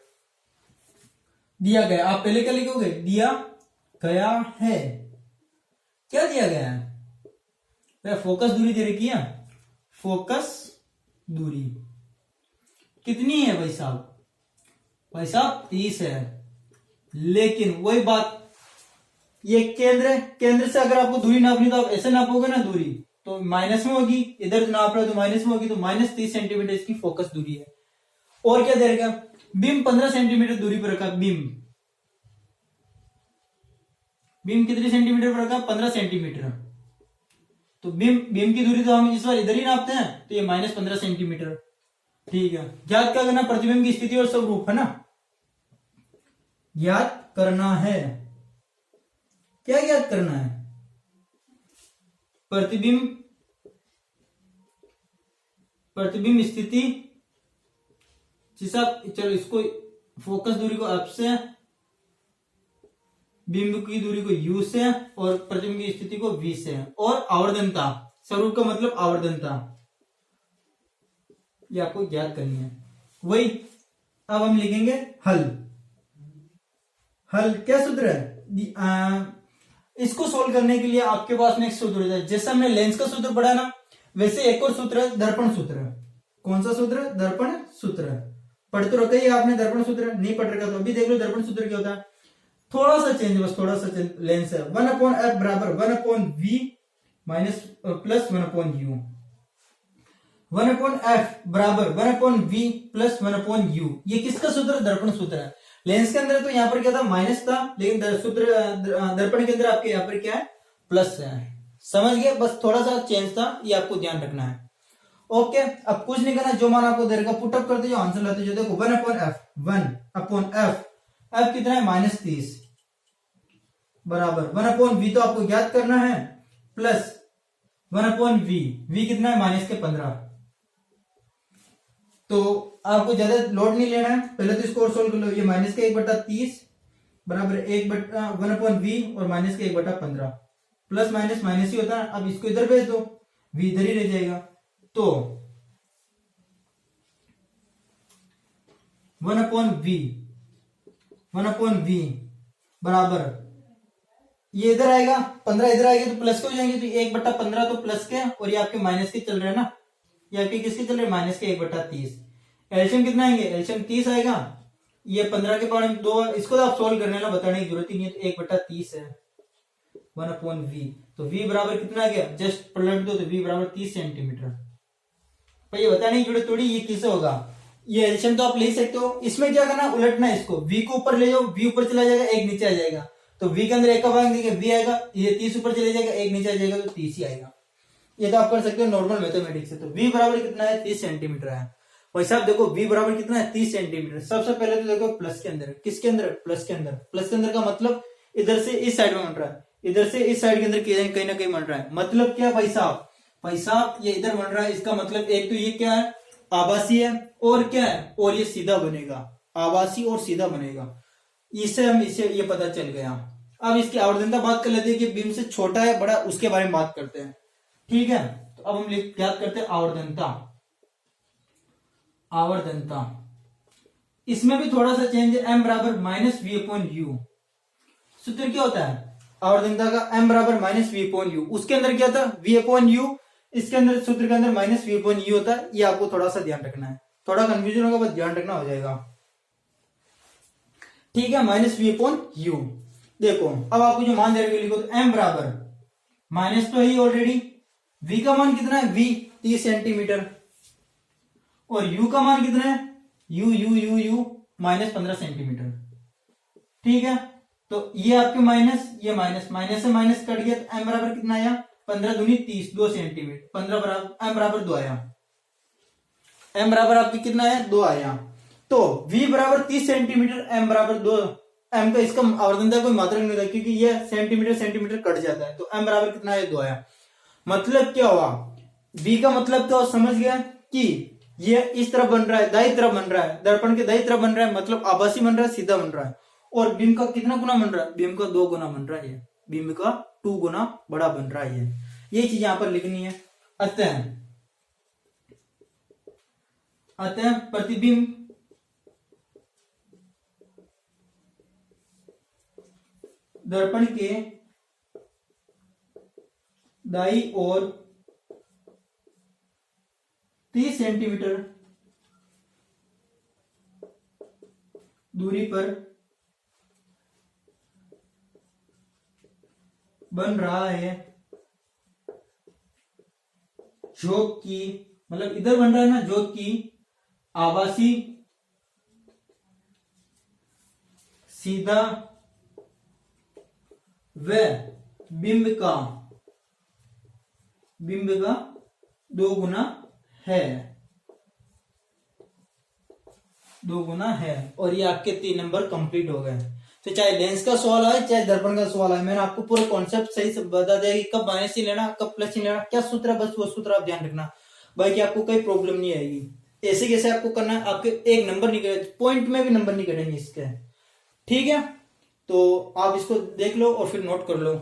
दिया गया। आप पहले क्या लिखोगे, दिया गया है, क्या दिया गया है, फोकस दूरी दे रखी है, फोकस दूरी कितनी है भाई साहब, 30 है। लेकिन वही बात, ये केंद्र है, केंद्र से अगर आपको दूरी नापनी तो आप ऐसे नापोगे ना दूरी, तो माइनस में होगी, इधर नाप रहे हो तो माइनस में होगी, तो -30 सेंटीमीटर इसकी फोकस दूरी है। और क्या दे रखा, बीम 15 सेंटीमीटर दूरी पर रखा, बीम कितने सेंटीमीटर पर रखा, 15 सेंटीमीटर। तो बीम की दूरी तो हम इस बार इधर ही नापते हैं, तो ये -15 सेंटीमीटर। ठीक है, ज्ञात क्या करना, प्रतिबिंब की स्थिति और स्वरूप है ना, ज्ञात करना है। क्या ज्ञात करना है, प्रतिबिंब स्थिति, चलो इसको फोकस दूरी को एफ से, बिंब की दूरी को u से और प्रतिबिंब की स्थिति को v से, और आवर्धनता, स्वरूप का मतलब आवर्धनता, ये आपको ज्ञात करनी है। वही अब हम लिखेंगे हल। क्या सूत्र है, इसको सोल्व करने के लिए आपके पास में एक सूत्र है, जैसे हमने लेंस का सूत्र पढ़ा ना, वैसे एक और सूत्र है दर्पण सूत्र। कौन सा सूत्र, दर्पण सूत्र। पढ़ तो रखा ही आपने दर्पण सूत्र, नहीं पढ़ रखा तो अभी देख लो दर्पण सूत्र क्या होता है। थोड़ा सा चेंज, बस थोड़ा सा चेंज, लेंस है 1/f बराबर 1/v minus plus 1/u, 1/f बराबर 1/v प्लस 1/u, ये किसका सूत्र, दर्पण सूत्र है। लेंस के अंदर तो यहाँ पर क्या था, माइनस था, लेकिन सूत्र दर्पण के अंदर आपके यहाँ पर क्या है, प्लस है। समझ गए, बस थोड़ा सा चेंज था, ये आपको ध्यान रखना है। ओके, अब कुछ नहीं करना, जो मान आपको दे रखा पुटअप करते जाओ, आंसर लाते जाओ। देखो 1/f f कितना है, -30 बराबर 1/v तो आपको ज्ञात करना है, प्लस 1/v, v कितना है -15। तो आपको ज्यादा लोड नहीं लेना है, पहले तो इसको और सोल्व कर लो। ये -1/30 बराबर 1/v और -1/15, प्लस माइनस माइनस ही होता है। अब इसको इधर भेज दो, v इधर ही रह जाएगा, तो 1/v बराबर, ये इधर आएगा 15, इधर आएगा तो प्लस के हो जाएंगे, तो 1/15 तो प्लस के, और ये आपके माइनस के चल रहे हैं ना, ये आपके किसके चल रहे हैं, माइनस के 1/30। एल्शियम कितना आएंगे, एल्शियम 30 आएगा, ये 15 के पावर में 2, इसको तो आप सोल्व करने ना, बताने की जरूरत ही नहीं है। तो 1/30 है 1/v, तो v बराबर कितना आ गया, जस्ट पलट दो तो v बराबर 30 सेंटीमीटर। भाई ये बताने की जरूरत थोड़ी, ये किससे होगा, ये एल्शियम तो आप ले सकते हो। इसमें क्या करना, उलटना है इसको, v को ऊपर ले जाओ, v ऊपर चला जाएगा, एक नीचे आ जाएगा, तो v के अंदर एक का भाग देंगे, v आएगा, ये 30 ऊपर चले जाएगा, एक नीचे आ जाएगा, तो 30 ही आएगा। ये तो आप कर सकते हो नॉर्मल मैथमेटिक्स से। तो v बराबर कितना है, 30 सेंटीमीटर है। भाई साहब देखो v बराबर कितना है, 30 सेंटीमीटर। सबसे पहले तो देखो प्लस के अंदर, किसके अंदर, प्लस के अंदर। प्लस के अंदर का मतलब इधर से इस साइड में बन रहा है, इधर से इस साइड के अंदर कहीं ना कहीं बन रहा है। मतलब क्या भाई साहब, ये इधर बन रहा है, इसका मतलब एक तो ये क्या है, आभासी है, और क्या है, और ये सीधा बनेगा, आभासी और सीधा बनेगा। इससे हम ये पता चल गया। अब इसकी आवर्धनता बात कर लेते हैं कि बीम से छोटा है बड़ा, उसके बारे में बात करते हैं। ठीक है, तो अब हम याद करते हैं आवर्धनता। इसमें भी थोड़ा सा चेंज है, m बराबर -v/u। सूत्र क्या होता है आवर्धनता का, m बराबर -v/u। उसके अंदर क्या था, v/u, इसके अंदर सूत्र के अंदर -v/u होता है। ये आपको थोड़ा सा ध्यान रखना है, थोड़ा कंफ्यूजन होगा, बस ध्यान रखना, हो जाएगा। ठीक है, -v/u। देखो अब आपको जो मान दे रहे लिखो, तो m बराबर माइनस तो ही ऑलरेडी, v का मान कितना है, v 30 सेंटीमीटर, और u का मान कितना है, u -15 सेंटीमीटर। ठीक है, तो ये आपके माइनस, ये माइनस, माइनस से माइनस कट गया, तो m बराबर कितना आया, 15 दूनी 30, 2 सेंटीमीटर, 15 बराबर m बराबर 2 आया, m बराबर आपकी कितना आया, 2 आया। तो v बराबर 30 सेंटीमीटर, m बराबर 2, m का इसका आवर्धनता कोई मात्रक नहीं होता, क्योंकि ये सेंटीमीटर कट जाता है, तो m बराबर कितना आया, 2 आया। मतलब क्या हुआ, v का मतलब तो समझ गया कि ये इस तरफ बन रहा है, दाई तरफ बन रहा है, दर्पण के दाई तरफ बन रहा है, मतलब आभासी बन रहा है, सीधा बन रहा है। और बीम का कितना गुना बन रहा है, बीम का 2 गुना बन रहा है, बीम का 2 गुना बड़ा बन रहा है। ये चीज यहां पर लिखनी है। अतः प्रतिबिंब दर्पण के दाईं ओर 30 सेंटीमीटर दूरी पर बन रहा है, जो कि मतलब इधर बन रहा है ना, जो कि आभासी सीधा व बिंब का 2 गुना है, 2 गुना है। और ये आपके 3 नंबर कंप्लीट हो गए। तो चाहे लेंस का सवाल आए चाहे दर्पण का सवाल आए, मैंने आपको पूरा कॉन्सेप्ट सही से बता दिया कि कब माइनस ही लेना, कब प्लस ही लेना, क्या सूत्र है, बस वो सूत्र आप ध्यान रखना, बाकी आपको कोई प्रॉब्लम नहीं आएगी। ऐसे कैसे आपको करना है, आपके एक नंबर नहीं कटे, पॉइंट में भी नंबर नहीं कटेंगे इसके, ठीक है। तो आप इसको देख लो और फिर नोट कर लो।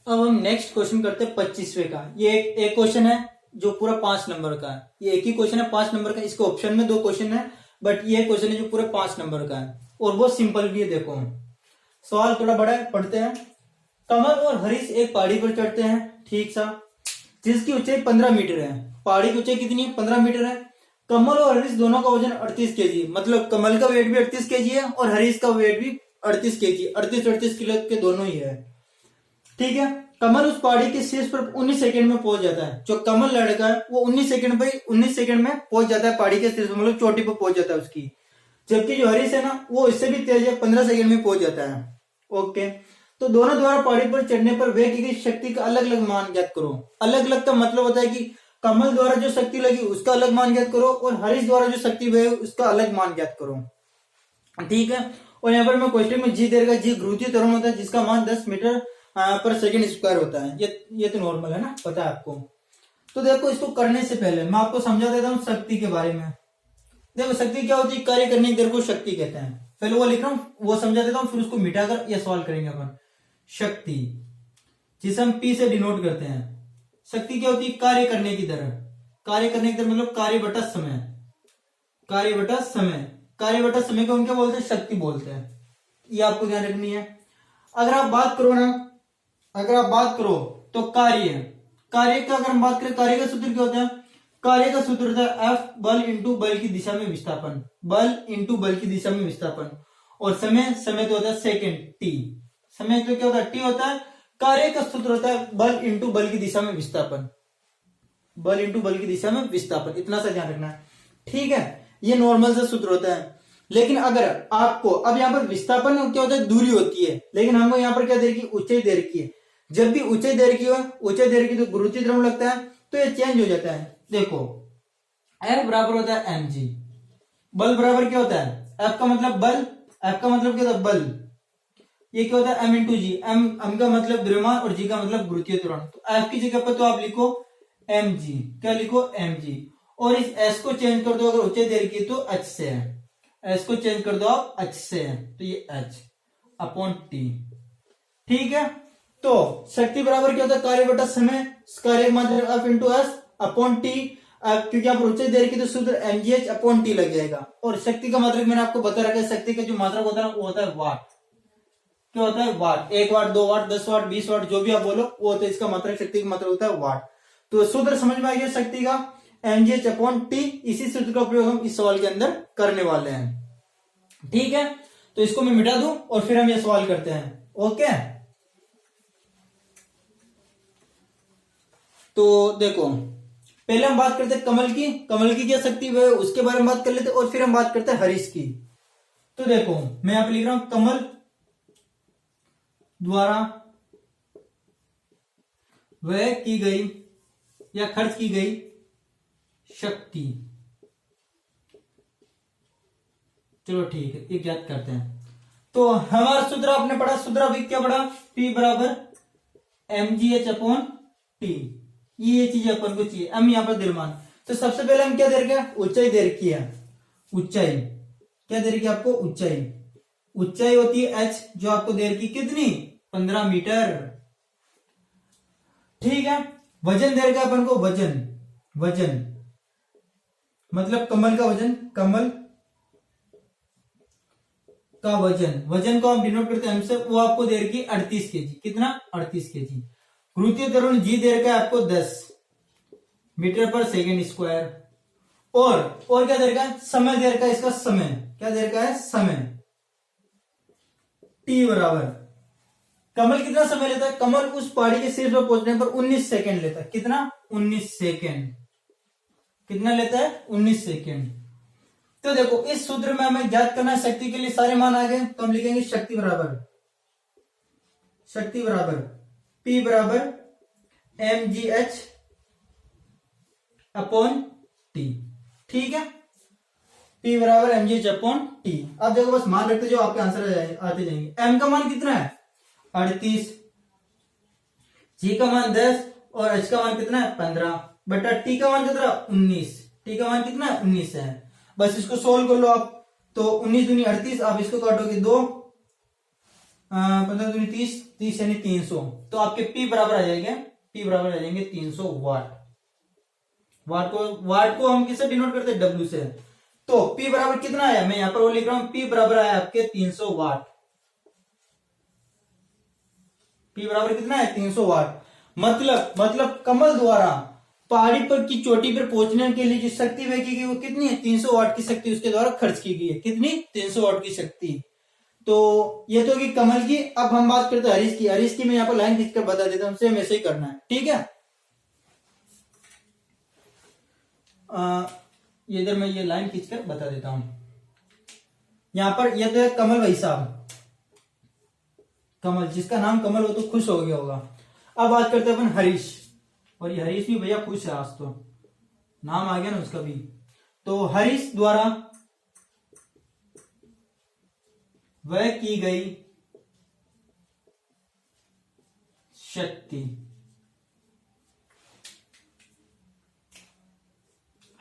अब हम नेक्स्ट क्वेश्चन करते हैं 25वें का। ये एक क्वेश्चन है जो पूरा 5 नंबर का है, ये एक ही क्वेश्चन है 5 नंबर का। इसके ऑप्शन में 2 क्वेश्चन है, बट ये क्वेश्चन है जो पूरे 5 नंबर का है और वो सिंपल भी है। देखो सवाल थोड़ा बड़ा है, पढ़ते हैं। कमल और हरीश एक पहाड़ी पर चढ़ते हैं, ठीक सा, जिसकी ऊंचाई 15 मीटर है। पहाड़ी की ऊंचाई कितनी है, 15 मीटर है। कमल और हरीश दोनों का वजन 38 केजी, मतलब कमल का वेट भी 38 केजी है और हरीश का वेट भी 38 केजी, 38 किलो के दोनों ही है, ठीक है। कमल उस पहाड़ी के शीर्ष पर 19 सेकंड में पहुंच जाता है। जो कमल लड़का है वो 19 सेकंड में पहुंच जाता है पहाड़ी के शीर्ष, मतलब चोटी पर पहुंच जाता है उसकी। जबकि जो हरीश है ना वो इससे भी तेज है, 15 सेकंड में पहुंच जाता है। ओके, तो दोनों द्वारा पहाड़ी पर चढ़ने पर वे की गई शक्ति का अलग अलग मान ज्ञात करो। अलग अलग का मतलब होता है कि कमल द्वारा जो शक्ति लगी उसका अलग मान ज्ञात करो और हरीश द्वारा जो शक्ति हुई उसका अलग मान ज्ञात करो, ठीक है। और यहाँ पर मैं क्वेश्चन में जी दे रखा, जी ध्रुवीय त्वरण होता है जिसका मान 10 मीटर पर सेकंड स्क्वायर होता है। ये तो नॉर्मल है ना, पता है आपको। तो देखो इसको करने से पहले मैं आपको समझा देता हूँ शक्ति के बारे में। देखो शक्ति क्या होती है, कार्य करने की देर को शक्ति कहते हैं। पहले वो लिख रहा हूँ, वो समझा देता हूँ, फिर उसको मिटाकर यह सवाल करेंगे अपन। शक्ति जिसे हम P से डिनोट करते हैं। शक्ति क्या होती है, कार्य करने की दर। कार्य करने की दर मतलब कार्य बटा समय, कार्य बटा समय, कार्य बटा समय को हम क्या बोलते हैं, शक्ति बोलते हैं। ये आपको ध्यान रखनी है। अगर आप बात करो ना, अगर आप बात करो तो कार्य का अगर हम बात करें, कार्य का सूत्र क्या होता है, कार्य का सूत्र होता है F बल इंटू बल की दिशा में विस्थापन, बल इंटू बल की दिशा में विस्थापन। और समय तो होता है सेकेंड T, समय तो क्या होता है T होता है। कार्य का सूत्र होता है बल इंटू बल की दिशा में विस्थापन, बल इंटू बल की दिशा में विस्थापन। इतना सा ध्यान रखना है, ठीक है। ये नॉर्मल सा सूत्र होता है। लेकिन अगर आपको अब यहाँ पर विस्थापन क्या होता है, दूरी होती है, लेकिन हमको यहाँ पर क्या दे रखी, ऊंचाई दे रखी है। जब भी ऊंचाई दे रखी हो, ऊंचाई दे रखी तो गुरुत्वीय त्वरण लगता है, तो ये चेंज हो जाता है। देखो F बराबर होता है mg, बल बराबर क्या होता है, F का मतलब बल, F का मतलब क्या होता है बल, ये क्या होता है m इंटू जी। m का मतलब द्रव्यमान और g का मतलब गुरुत्वीय त्वरण। तो F की जगह पर तो आप लिखो mg, क्या लिखो mg। और इस s को चेंज कर दो, अगर ऊंचाई दे रखी है तो h से है, s को चेंज कर दो आप h से है, तो ये h अपॉन t, ठीक है। तो शक्ति बराबर क्या होता है, कार्य बटा समय, कार्य मात्रा F into S upon T, क्योंकि आप ऊंचाई दे रखी तो सूत्र mgh अपॉन टी लग जाएगा। और शक्ति का मात्रक मैंने आपको बता रखा है, शक्ति का जो मात्रक होता है वो होता है वाट। क्या होता है, वाट। 1 वाट, 2 वाट, 10 वाट, 20 वाट, जो भी आप बोलो वो होता है इसका मात्रक, शक्ति का मात्रक होता है वाट। तो सूत्र समझ में आ गया शक्ति का, mgh अपॉन टी। इसी सूत्र का प्रयोग हम इस सवाल के अंदर करने वाले हैं, ठीक है। तो इसको मैं मिटा दूं और फिर हम ये सवाल करते हैं, ओके। तो देखो पहले हम बात करते हैं कमल की क्या शक्ति है उसके बारे में बात कर लेते, और फिर हम बात करते हैं हरीश की। तो देखो मैं यहां पर लिख रहा हूं, कमल द्वारा व्यय की गई या खर्च की गई शक्ति, चलो ठीक है, ये ज्ञात करते हैं। तो हमारा सूत्र आपने पढ़ा, सूत्र अभी क्या पढ़ा, P बराबर mgh अपॉन टी। ये चीज अपन को चाहिए। हम यहाँ पर द्रव्यमान, तो सबसे पहले हम क्या दे रखे हैं, ऊंचाई दे रखी है, ऊंचाई। क्या दे रखी है आपको? ऊंचाई। ऊंचाई होती है h, जो आपको दे रखी कितनी? 15 मीटर। ठीक है। वजन दे रखा अपन को, वजन। वजन मतलब कमल का वजन, कमल का वजन। वजन को हम डिनोट करते हैं एम से, वो आपको दे रखी 38 केजी। कितना? 38 केजी। गुरुत्वीय त्वरण जी दे रखा है आपको 10 मीटर पर सेकेंड स्क्वायर। और क्या दे रखा है? समय दे रखा है इसका, समय। क्या दे रखा है? समय। टी बराबर, कमल कितना समय लेता है? कमल उस पहाड़ी के शीर्ष पर पहुंचने पर 19 सेकेंड लेता है। कितना? 19 सेकेंड। कितना लेता है? 19 सेकेंड। तो देखो इस सूत्र में हमें ज्ञात करना है शक्ति के लिए सारे मान आ गए, तो हम लिखेंगे शक्ति बराबर, शक्ति बराबर P बराबर mgh अपॉन T। ठीक है, P बराबर mgh अपॉन T। अब देखो बस मान रखते जो आपके आंसर आते जाएंगे। m का मान कितना है? 38, g का मान 10 और h का मान कितना है? 15 बटा t का मान कितना? 19। t का मान कितना है? 19 है। बस इसको सोल्व कर लो आप, तो 19 दूनी 38, आप इसको काटोगे 2, 15 दूनी 30, 30 यानी 300। तो आपके P बराबर आ जाएंगे, P बराबर आ जाएंगे 300 वाट। वाट को हम किससे डिनोट करते हैं? W से। तो P बराबर कितना आया? मैं यहां पर वो लिख रहा हूं, P बराबर आया आपके 300 वाट। P बराबर कितना है? 300 वाट। मतलब कमल द्वारा पहाड़ी पर की चोटी पर पहुंचने के लिए जो शक्ति व्यय की गई वो कितनी है? 300 वाट की शक्ति उसके द्वारा खर्च की गई है। कितनी? 300 वाट की शक्ति। तो ये तो कि कमल की। अब हम बात करते हैं हरीश की। हरीश की मैं यहाँ पर लाइन खींचकर बता देता हूं, सेम ऐसे ही करना है। ठीक है, ये इधर मैं ये लाइन खींचकर बता देता हूं। यहां पर ये तो है कमल भाई साहब, कमल, जिसका नाम कमल हो तो खुश हो गया होगा। अब बात करते हैं अपन हरीश, और ये हरीश भी भैया खुश है आज, तो नाम आ गया ना उसका भी। तो हरीश द्वारा वह की गई शक्ति,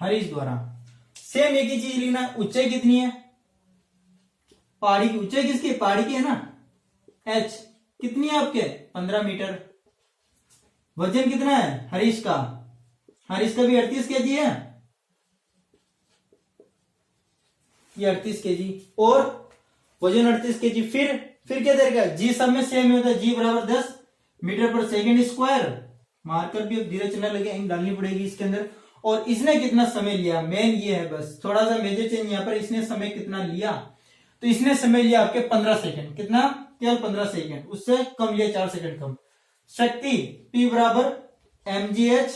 हरीश द्वारा। सेम एक ही चीज लिखना। ऊंचाई कितनी है? पहाड़ी की ऊंचाई किसकी? पहाड़ी की है ना, h कितनी है आपके? 15 मीटर। वजन कितना है हरीश का? हरीश का भी 38 केजी है, ये 38 केजी, और वजन 38 केजी। फिर क्या देगा? जी सब में सेम होता है, जी बराबर 10 मीटर पर सेकेंड स्क्वायर। मार्कर भी अब धीरे चलने लगे, इंक डालनी पड़ेगी इसके अंदर। और इसने कितना समय लिया, मेन ये है, बस थोड़ा सा मेजर चेंज यहाँ पर। इसने समय कितना लिया? तो इसने समय लिया आपके 15 सेकेंड। कितना? केवल 15 सेकेंड, उससे कम लिया, 4 सेकेंड कम। शक्ति P बराबर mgh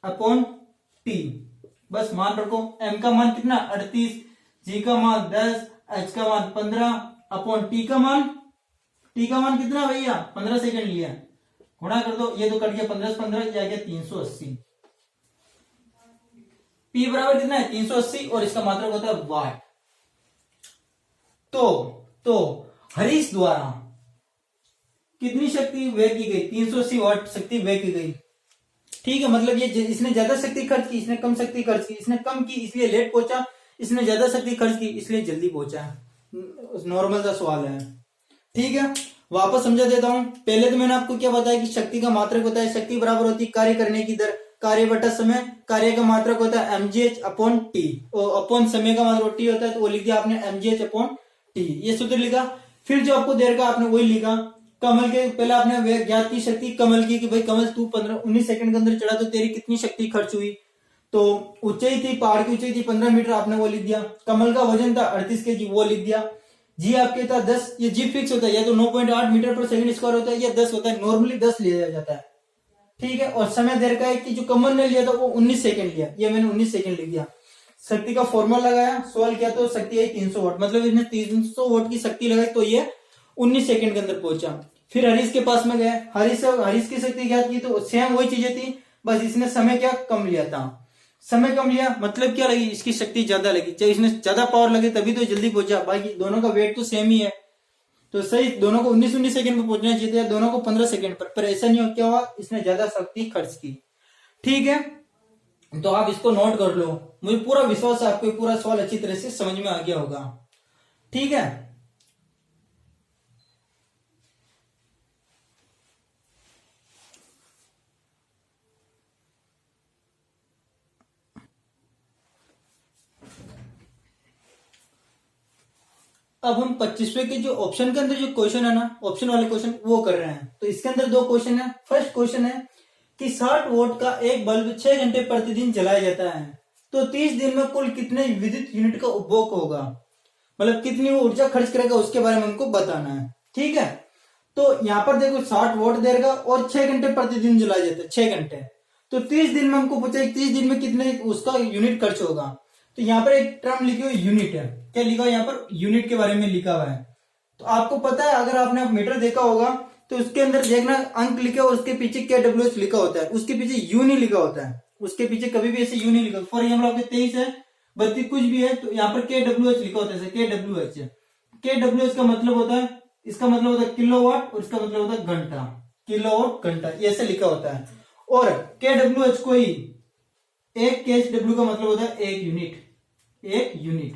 अपॉन T। बस मान रखो, m का मान कितना? 38, g का मान 10, h का मान 15 अपॉन T का मान कितना भैया? 15 सेकेंड लिया। गुणा कर दो, ये तो कट गया 15 से 15, ये आ गया 380। P बराबर कितना है? 380, और इसका मात्रक होता है वाट। तो हरीश द्वारा कितनी शक्ति व्यय की गई? 380 वाट शक्ति व्यय की गई। ठीक है, मतलब ये इसने ज्यादा शक्ति खर्च की, इसने कम शक्ति खर्च की। इसने कम की इसलिए लेट पहुंचा, इसने ज्यादा शक्ति खर्च की इसलिए जल्दी पहुंचा। नॉर्मल सा सवाल है। ठीक है, वापस समझा देता हूं। पहले तो मैंने आपको क्या बताया कि शक्ति का मात्रक होता है, शक्ति बराबर होती है कार्य करने की दर, कार्य बटा समय। कार्य का मात्रक होता है mgh अपॉन टी, और अपॉन समय का मात्रक टी होता है, तो वो लिख दिया आपने mgh अपॉन टी, ये सूत्र लिखा। फिर जो आपको देर का आपने वही लिखा। कमल के पहले आपने ज्ञात की शक्ति कमल की, कि भाई कमल तू 19 सेकंड के अंदर चढ़ा तो तेरी कितनी शक्ति खर्च हुई। तो ऊंचाई थी, पहाड़ की ऊंचाई थी 15 मीटर, आपने वो लिख दिया। कमल का वजन था 38 केजी, वो लिख दिया। जी आपके था 10, ये जी फिक्स होता है, या तो 9.8 मीटर पर सेकंड स्क्वायर होता है, या 10 होता है। नॉर्मली 10 लिया जाता है। ठीक है, और समय देर का है कि जो कमल ने लिया था वो 19 सेकंड लिया, ये मैंने 19 सेकंड लिख दिया। शक्ति का फॉर्मूला लगाया, सॉल्व किया, तो शक्ति आई 300 वाट। मतलब इसने 300 वाट की शक्ति लगाई, तो ये 19 सेकंड के अंदर पहुंचा। फिर हरीश के पास में गए, हरीश की शक्ति ज्ञात की, तो सेम वही चीजें थी, बस इसने समय क्या कम लिया था। समय कम लिया मतलब क्या लगी? इसकी शक्ति ज्यादा लगी। चाहे इसने ज्यादा पावर लगी तभी तो जल्दी पहुंचा, बाकी दोनों का वेट तो सेम ही है। तो सही, दोनों को 19 सेकंड पर पहुंचना चाहिए, दोनों को 15 सेकंड पर ऐसा नहीं हो, क्या हुआ? इसने ज्यादा शक्ति खर्च की। ठीक है, तो आप इसको नोट कर लो। मुझे पूरा विश्वास है आपको ये पूरा सवाल अच्छी तरह से समझ में आ गया होगा। ठीक है, अब हम 25वें के जो ऑप्शन के अंदर जो क्वेश्चन है ना, ऑप्शन वाले क्वेश्चन वो कर रहे हैं। तो इसके अंदर दो क्वेश्चन है। फर्स्ट क्वेश्चन है कि 60 वोल्ट का एक बल्ब 6 घंटे प्रतिदिन जलाया जाता है, तो 30 दिन में कुल कितने विद्युत यूनिट का उपभोग होगा, मतलब कितनी वो ऊर्जा खर्च करेगा उसके बारे में हमको बताना है। ठीक है, तो यहाँ पर देखो 60 वोल्ट देगा और 6 घंटे प्रतिदिन जलाया जाता है, 6 घंटे। तो 30 दिन में हमको पूछा 30 दिन में कितने उसका यूनिट खर्च होगा। तो यहाँ पर एक टर्म लिखी हुई यूनिट है। क्या लिखा हुआ यहाँ पर? यूनिट के बारे में लिखा हुआ है। तो आपको पता है, अगर आपने मीटर देखा होगा तो उसके अंदर देखना अंक लिखे और उसके पीछे KWH लिखा होता है, उसके पीछे यू नहीं लिखा होता है। उसके पीछे कभी भी ऐसे यू नहीं लिखा। फॉर एग्जाम्पल आपके 23 है, 32 कुछ भी है, तो यहाँ पर KWH लिखा होता है। KWH का मतलब होता है, इसका मतलब होता है किलोवाट और इसका मतलब होता है घंटा, किलोवाट घंटा, ऐसे लिखा होता है। और KWH को ही एक KW का मतलब होता है एक यूनिट। एक यूनिट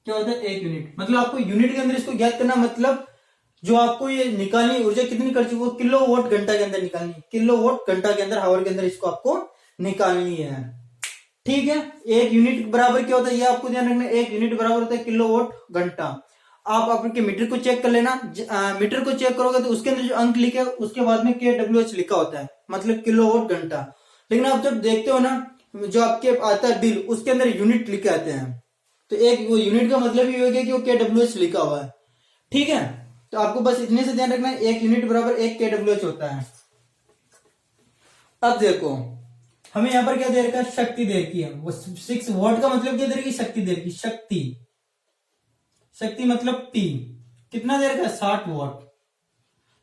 क्या होता है? एक यूनिट। मतलब आपको यूनिट के अंदर इसको ज्ञात करना, मतलब जो आपको ये निकालनी ऊर्जा कितनी खर्च वो किलोवाट घंटा के अंदर निकालनी, किलोवाट घंटा के अंदर, हावर के अंदर इसको आपको निकालनी है। ठीक है, एक यूनिट बराबर क्या होता है ये आपको ध्यान रखना। एक यूनिट बराबर होता है किलोवाट घंटा। आप आपके मीटर को चेक कर लेना, मीटर को चेक करोगे तो उसके अंदर जो अंक लिखे उसके बाद में KWH लिखा होता है, मतलब किलोवाट घंटा। लेकिन आप जब देखते हो ना, जो आपके आता है बिल, उसके अंदर यूनिट लिखे आते हैं। तो एक वो यूनिट का मतलब ये हो गया कि वो KWH लिखा हुआ है। ठीक है, तो आपको बस इतने से ध्यान रखना है, एक यूनिट बराबर एक KWH होता है। अब देखो हमें यहाँ पर क्या दे रखा है? शक्ति दे रखी है। वो 6 वॉट का मतलब क्या दे रखी? शक्ति दे रखी। शक्ति मतलब T कितना दे रखा है? 60 वॉट।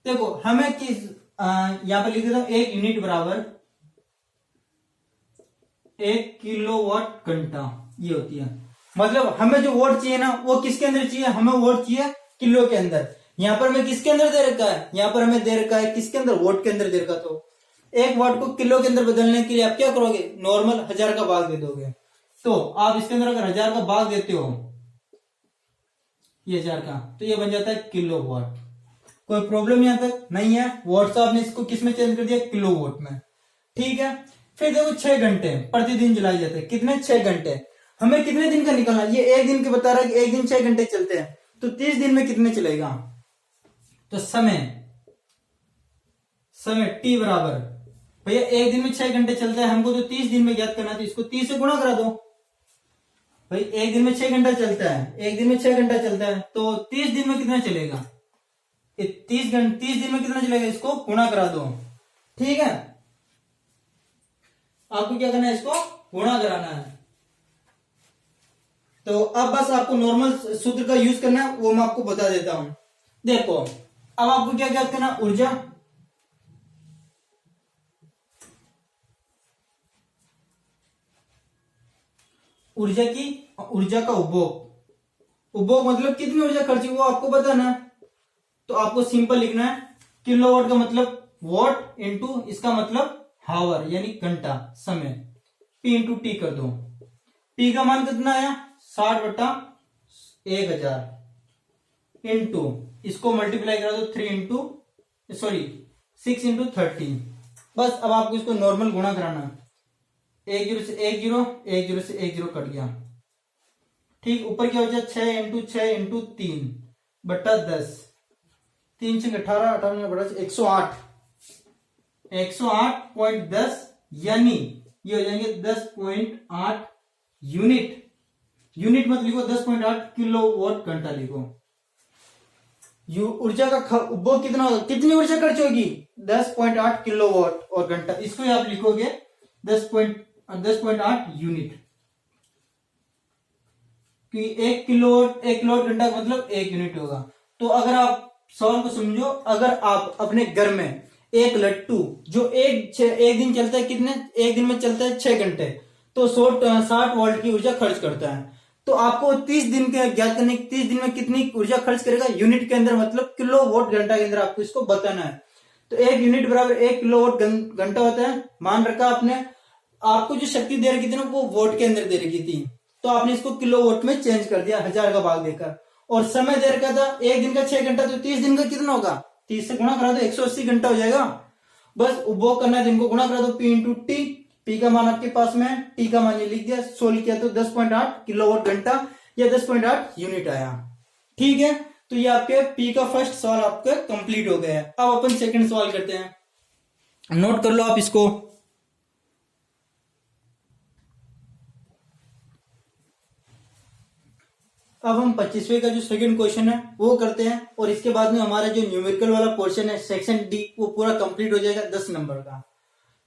देखो हमें किस यहाँ पर लिख देता हूं, एक यूनिट बराबर 1 किलोवाट घंटा, ये होती है। मतलब हमें जो वोट चाहिए ना वो किसके अंदर चाहिए? हमें वोट चाहिए किलो के अंदर। यहाँ पर हमें किसके अंदर दे रखा है? यहाँ पर हमें दे रखा है किसके अंदर? वोट के अंदर दे रखा। तो एक वोट को किलो के अंदर बदलने के लिए आप क्या करोगे? नॉर्मल 1000 का भाग दे दोगे। तो आप इसके अंदर अगर 1000 का भाग देते हो, ये 1000 का, तो ये बन जाता है किलो वॉट। कोई प्रॉब्लम यहाँ तक नहीं है। वॉट से आपने इसको किस में चेंज कर दिया? किलो वॉट में। ठीक है, फिर देखो 6 घंटे प्रतिदिन जलाए जाते हैं। कितने? 6 घंटे। हमें कितने दिन का निकालना? ये एक दिन के बता रहा है कि एक दिन 6 घंटे चलते हैं, तो 30 दिन में कितने चलेगा? तो समय T बराबर, भैया एक दिन में 6 घंटे चलता है, हमको तो 30 दिन में ज्ञात करना, तो इसको 30 से गुणा करा दो। भाई एक दिन में 6 घंटा चलता है, एक दिन में 6 घंटा चलता है, तो 30 दिन में कितना चलेगा? 30 दिन में कितना चलेगा? इसको गुणा करा दो। ठीक है, आपको क्या करना है? इसको गुणा कराना है। तो अब बस आपको नॉर्मल सूत्र का यूज करना है, वो मैं आपको बता देता हूं। देखो अब आपको क्या ज्ञात करना? ऊर्जा। ऊर्जा का उपभोग मतलब कितनी ऊर्जा खर्च हुई वो आपको बताना है। तो आपको सिंपल लिखना है, किलोवाट का मतलब वॉट इंटू इसका मतलब हावर यानी घंटा, समय, P इंटू टी कर दो। P का मान कितना आया? 60/1000 इंटू इसको मल्टीप्लाई करा दो 6 इंटू 30। बस अब आपको इसको नॉर्मल गुणा कराना है। 1 0 से 1 0, 1 0 से 1 0 कट गया। ठीक, ऊपर क्या हो जाए? 6 इंटू 3/10, 3 से 18, 18 108, 108.10 यानी ये हो जाएंगे 10.8 यूनिट। यूनिट मत लिखो, 10.8 किलोवाट घंटा लिखो। ऊर्जा का उपभोग कितना होगा? कितनी ऊर्जा खर्च होगी? 10.8 किलोवाट और घंटा। इसको आप लिखोगे 10.8 यूनिट, कि 1 किलोवाट घंटा का मतलब 1 यूनिट होगा। तो अगर आप सवाल को समझो, अगर आप अपने घर में एक लट्टू जो एक दिन चलता है, कितने? एक दिन में चलता है 6 घंटे, तो 60 वोल्ट की ऊर्जा खर्च करता है। तो आपको 30 दिन के ज्ञात करने, 30 दिन में कितनी ऊर्जा खर्च करेगा यूनिट के अंदर, मतलब किलोवाट घंटा के अंदर आपको इसको बताना है। तो 1 यूनिट बराबर 1 किलोवाट घंटा होता है, मान रखा आपने। आपको जो शक्ति दे रखी थी ना वो वोट के अंदर दे रखी थी, तो आपने इसको किलो वोट में चेंज कर दिया 1000 का भाग देकर। और समय दे रखा था एक दिन का 6 घंटा, तो 30 दिन का कितना होगा, 30 से गुणा करा दो 180 घंटा हो जाएगा। बस उपभोग करना है, दिन को गुणा करा दो P इंटू टी, पी का मान आपके पास में है, टी का मान ये लिख दिया, सोल्व किया तो 10.8 किलोवाट घंटा या 10.8 यूनिट आया। ठीक है, तो ये आपके पी का फर्स्ट सवाल आपका कंप्लीट हो गया है। अब अपन सेकंड सवाल करते हैं, नोट कर लो आप इसको। अब हम 25वें का जो सेकंड क्वेश्चन है वो करते हैं, और इसके बाद में हमारा जो न्यूमेरिकल वाला पोर्शन है सेक्शन डी वो पूरा कंप्लीट हो जाएगा 10 नंबर का।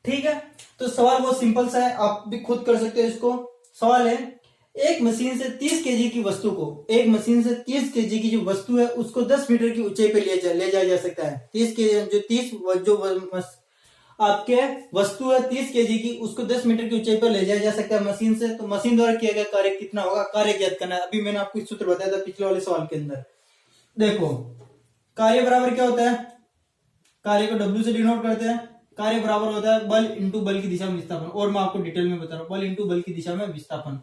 ठीक है, तो सवाल बहुत सिंपल सा है, आप भी खुद कर सकते हो इसको। सवाल है, एक मशीन से 30 केजी की वस्तु को, एक मशीन से 30 केजी की जो वस्तु है उसको 10 मीटर की ऊंचाई पे ले जाया जा सकता है। 30 जो आपके वस्तु है 30 केजी की, उसको 10 मीटर की ऊंचाई पर ले जाया जा सकता है मशीन से। तो मशीन द्वारा किया गया कार्य कितना होगा, कार्य ज्ञात करना है। अभी मैंने आपको एक सूत्र बताया था पिछले वाले सवाल के अंदर। देखो, कार्य बराबर क्या होता है, कार्य को W से डिनोट करते हैं। कार्य बराबर होता है बल इंटू बल की दिशा में विस्थापन, और मैं आपको डिटेल में बता रहा हूं, बल इंटू बल की दिशा में विस्थापन।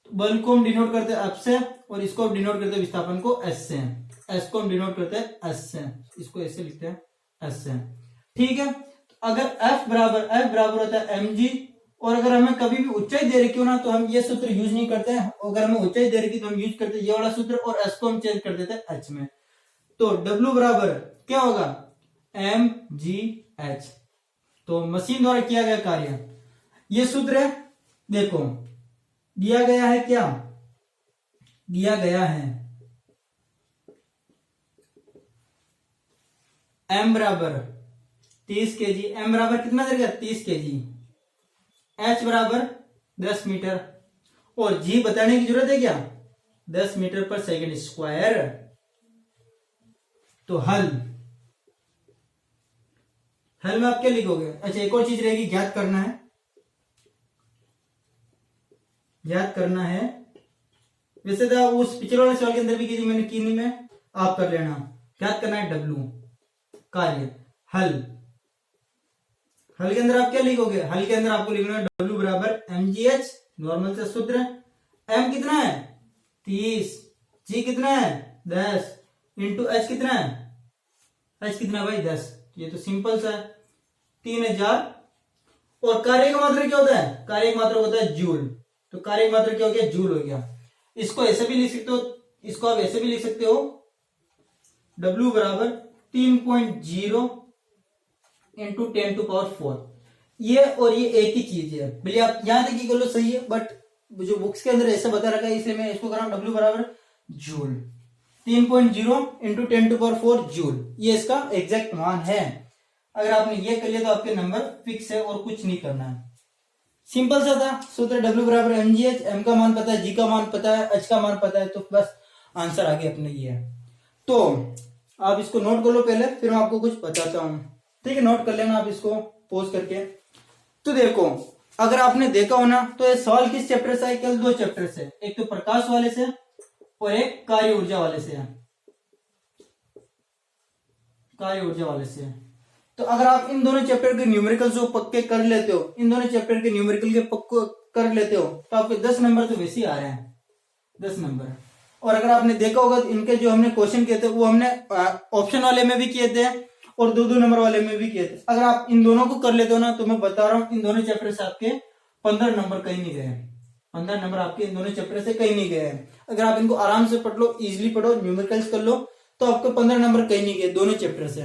बल को हम डिनोट करते हैं F से, और इसको हम डिनोट करते हैं विस्थापन को S से। S को हम डिनोट करते हैं S से, इसको ऐसे लिखते हैं S से। ठीक है, अगर F बराबर होता है mg, और अगर हमें कभी भी ऊंचाई दे रखी हो ना तो हम ये सूत्र यूज नहीं करते हैं, अगर हमें ऊंचाई दे रखी तो हम यूज करते हैं ये वाला सूत्र, और S को हम चेंज कर देते हैं H में। तो W बराबर क्या होगा, mgh। तो मशीन द्वारा किया गया कार्य, ये सूत्र है। देखो, दिया गया है क्या, दिया गया है m बराबर 30 केजी, m बराबर कितना दे रखा 30 केजी, h बराबर 10 मीटर, और g बताने की जरूरत है क्या, 10 मीटर पर सेकंड स्क्वायर। तो हल में आप क्या लिखोगे, अच्छा एक और चीज रहेगी, ज्ञात करना है। वैसे तो उस पिछले वाले सवाल के अंदर भी की थी मैंने, की नहीं में, आप कर लेना। ज्ञात करना है W कार्य। हल के अंदर आप क्या लिखोगे, हल के अंदर आपको लिखना है W बराबर mgh, नॉर्मल से सूत्र। m कितना है 30, g कितना है 10, इंटू h कितना है, h कितना भाई 10। ये तो सिंपल सा है, 3000। और कार्य का मात्रा क्या होता है, कार्य का मात्रा होता है जूल। तो कार्य का मात्रा क्या हो गया, जूल हो गया। इसको ऐसे भी लिख सकते हो, इसको आप ऐसे भी लिख सकते हो, W बराबर 3.0 इंटू 10⁴। ये और ये एक ही चीज है, भले आप यहां तक कर लो सही है, बट जो बुक्स के अंदर ऐसा बता रखा है इसलिए मैं इसको कर रहा हूं W बराबर जूल। 3.0 इंटू 10⁴ जूल, ये इसका एग्जैक्ट मान है। अगर आपने ये कर लिया तो आपके नंबर फिक्स है, और कुछ नहीं करना है। सिंपल सा था सूत्र, W बराबर mgh, m का मान पता है, g का मान पता है, h का मान पता है, तो बस आंसर आगे अपने ये है। तो आप इसको नोट कर लो पहले, फिर मैं आपको कुछ बताता हूं। ठीक है, नोट कर लेना आप इसको पॉज करके। तो देखो, अगर आपने देखा हो ना तो ये सवाल किस चैप्टर से है, केवल 2 चैप्टर से, एक तो प्रकाश वाले से और एक कार्य ऊर्जा वाले से। तो अगर आप इन दोनों चैप्टर के न्यूमेरिकल जो पक्के कर लेते हो, इन दोनों चैप्टर के न्यूमेरिकल के पक्के कर लेते हो, तो आपके 10 नंबर तो वैसे ही आ रहे हैं, 10 नंबर। और अगर आपने देखा होगा तो इनके जो हमने क्वेश्चन किए थे वो हमने ऑप्शन वाले में भी किए थे और 2-2 नंबर वाले में भी किए थे। अगर आप इन दोनों को कर लेते हो ना तो मैं बता रहा हूं इन दोनों चैप्टर से आपके 15 नंबर कहीं नहीं गए, 15 नंबर आपके इन दोनों चैप्टर से कहीं नहीं गए। अगर आप इनको आराम से पढ़ लो, इजिली पढ़ो, न्यूमेरिकल्स कर लो, तो आपके 15 नंबर कहीं नहीं गए, दोनों चैप्टर से।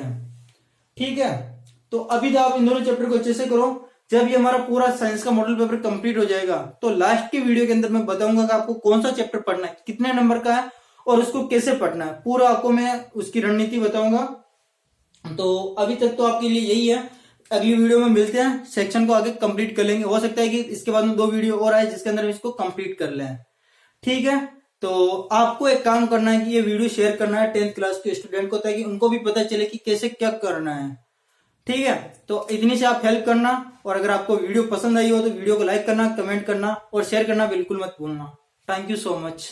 ठीक है, तो अभी तो आप इन दोनों चैप्टर को अच्छे से करो। जब ये हमारा पूरा साइंस का मॉडल पेपर कंप्लीट हो जाएगा तो लास्ट की वीडियो के अंदर मैं बताऊंगा कि आपको कौन सा चैप्टर पढ़ना है, कितने नंबर का है और उसको कैसे पढ़ना है, पूरा आपको मैं उसकी रणनीति बताऊंगा। तो अभी तक तो आपके लिए यही है, अगली वीडियो में मिलते हैं, सेक्शन को आगे कंप्लीट कर लेंगे। हो सकता है कि इसके बाद में 2 वीडियो और आए जिसके अंदर इसको कंप्लीट कर लें। ठीक है, तो आपको एक काम करना है कि ये वीडियो शेयर करना है 10th क्लास के स्टूडेंट को, ताकि उनको भी पता चले कि कैसे क्या करना है। ठीक है, तो इतनी से आप हेल्प करना, और अगर आपको वीडियो पसंद आई हो तो वीडियो को लाइक करना, कमेंट करना और शेयर करना बिल्कुल मत भूलना। Thank you so much.